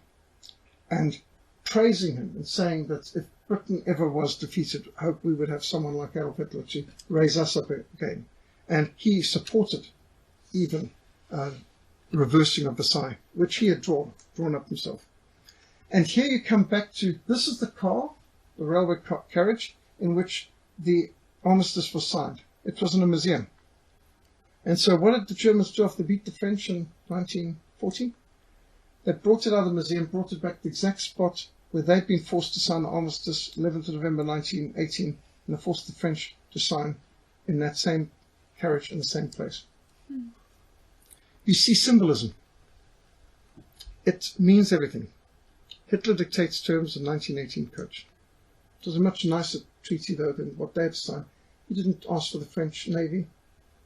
and praising him and saying that if Britain ever was defeated, I hope we would have someone like Adolf Hitler to raise us up again. And he supported even reversing of Versailles, which he had drawn up himself. And here you come back to, this is the car, the railway carriage, in which the armistice was signed. It was in a museum. And so what did the Germans do after they beat the French in 1940? They brought it out of the museum, brought it back to the exact spot where they'd been forced to sign the armistice 11th of November 1918, and they forced the French to sign in that same carriage in the same place. You see symbolism. It means everything. Hitler dictates terms in 1918 coach. It was a much nicer treaty, though, than what they had signed. He didn't ask for the French Navy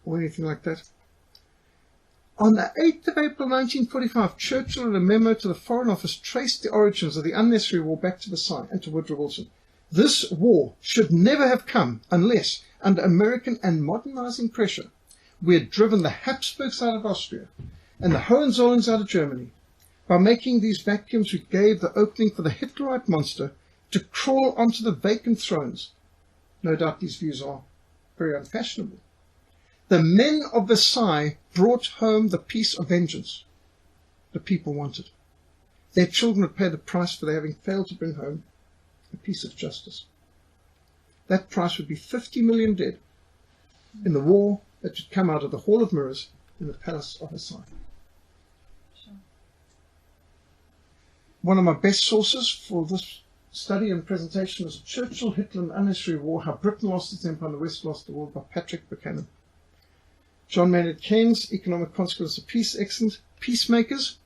or anything like that. On the 8th of April 1945, Churchill, in a memo to the Foreign Office, traced the origins of the unnecessary war back to Versailles and to Woodrow Wilson. This war should never have come unless, under American and modernizing pressure, we had driven the Habsburgs out of Austria and the Hohenzollerns out of Germany. By making these vacuums, we gave the opening for the Hitlerite monster to crawl onto the vacant thrones. No doubt these views are very unfashionable. The men of Versailles brought home the peace of vengeance the people wanted. Their children would pay the price for their having failed to bring home a peace of justice. That price would be 50 million dead in the war that would come out of the Hall of Mirrors in the Palace of Versailles. One of my best sources for this study and presentation is Churchill, Hitler and Unnecessary War, How Britain Lost Its Empire and the West Lost the World by Patrick Buchanan. John Maynard Keynes, Economic Consequences of Peace, excellent. Peacemakers,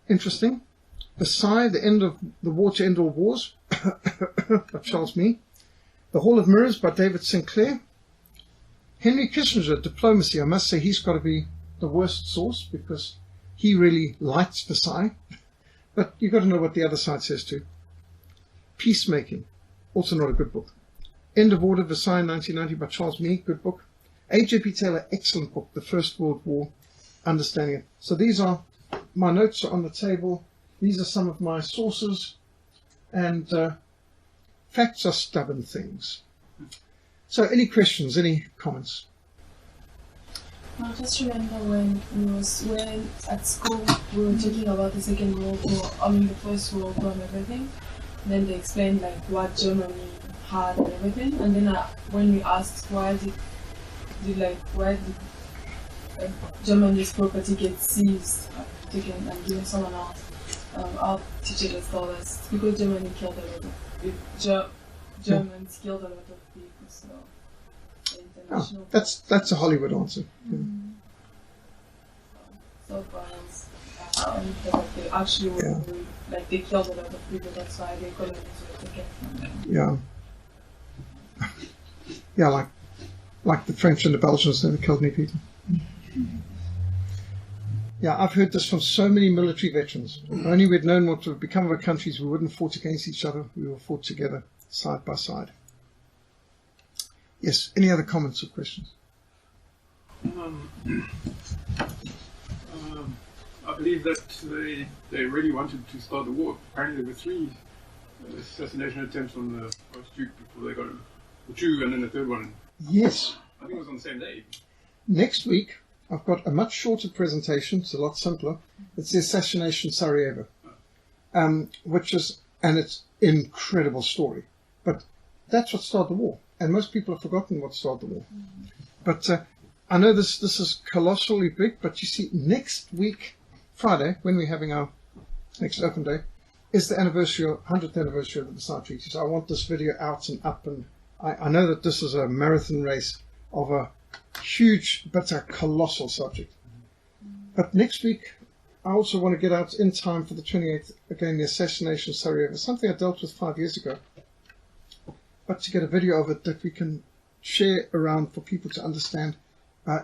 interesting. Versailles, The End of the War to End All Wars by Charles Mee. The Hall of Mirrors by David Sinclair. Henry Kissinger, Diplomacy. I must say he's got to be the worst source because he really lights Versailles. But you've got to know what the other side says too. Peacemaking, also not a good book. End of Order, Versailles, 1990 by Charles Mee, good book. A.J.P. Taylor, excellent book, The First World War, Understanding It. So these are, my notes are on the table. These are some of my sources. And facts are stubborn things. So any questions, any comments? I just remember when at school we were talking about the Second World War, the First World War and everything. Then they explained like what Germany had and everything. And then when we asked why did Germany's property get seized, taken and given someone else, our teacher just told us because Germany killed a lot of Germans killed a lot of people. So. Oh, that's a Hollywood answer. So violence. They actually were they killed a lot of people. That's why the colonies were taken from them. Yeah, like the French and the Belgians never killed any people. Yeah, I've heard this from so many military veterans. If only we'd known what would become of our countries, we wouldn't have fought against each other. We would have fought together, side by side. Yes, any other comments or questions? I believe that they really wanted to start the war. Apparently there were 3 assassination attempts on the first Duke before they got him. 2 and then the third one. Yes. I think it was on the same day. Next week, I've got a much shorter presentation. It's a lot simpler. It's the assassination of Sarajevo, which is, and it's an incredible story. But that's what started the war. And most people have forgotten what started the war. But I know this is colossally big, but you see, next week, Friday, when we're having our next open day, is the 100th anniversary of the Versailles Treaty. So I want this video out and up. And I know that this is a marathon race of a huge but a colossal subject. But next week, I also want to get out in time for the 28th, again, the assassination of Sarajevo, something I dealt with 5 years ago. But to get a video of it that we can share around for people to understand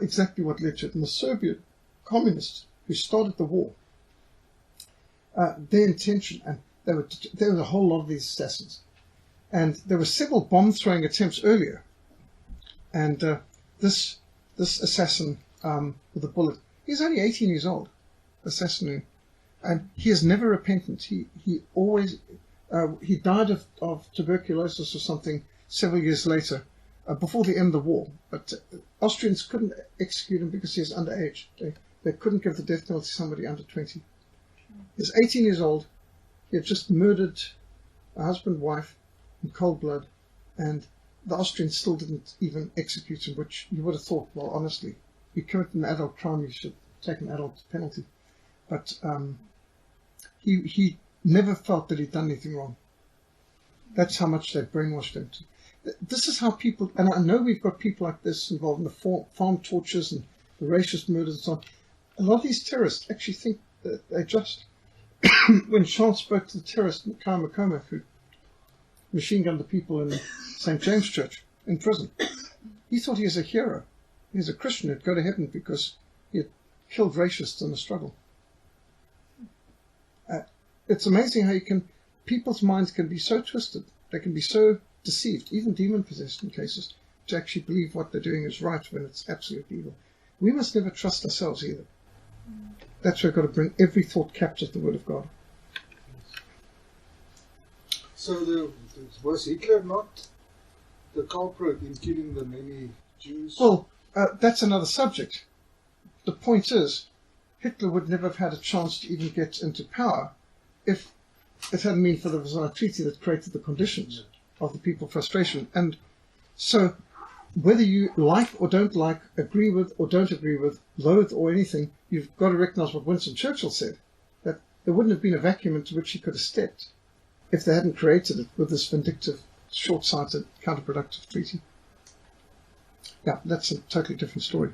exactly what led to it. And the Soviet communists who started the war, their intention, and there was a whole lot of these assassins. And there were several bomb-throwing attempts earlier. And this assassin with a bullet, he's only 18 years old, assassinating, and he is never repentant. He always... he died of tuberculosis or something several years later, before the end of the war. But Austrians couldn't execute him because he was underage. They couldn't give the death penalty to somebody under 20. He's 18 years old. He had just murdered a husband, wife, in cold blood, and the Austrians still didn't even execute him, which you would have thought, well, honestly, you commit an adult crime, you should take an adult penalty. But he never felt that he'd done anything wrong. That's how much they've brainwashed him. This is how people, and I know we've got people like this involved in the farm tortures and the racist murders and so on. A lot of these terrorists actually think that they're just. When Sean spoke to the terrorist Kyle McCormack, who machine gunned the people in St. James Church in prison, he thought he was a hero. He was a Christian who'd go to heaven because he had killed racists in the struggle. It's amazing how people's minds can be so twisted, they can be so deceived, even demon-possessed in cases, to actually believe what they're doing is right when it's absolute evil. We must never trust ourselves either. That's why we've got to bring every thought captive to the Word of God. So was Hitler not the culprit in killing the many Jews? Well, that's another subject. The point is, Hitler would never have had a chance to even get into power if it hadn't been for the Versailles Treaty that created the conditions of the people's frustration. And so, whether you like or don't like, agree with or don't agree with, loathe or anything, you've got to recognize what Winston Churchill said, that there wouldn't have been a vacuum into which he could have stepped if they hadn't created it with this vindictive, short-sighted, counterproductive treaty. Yeah, that's a totally different story.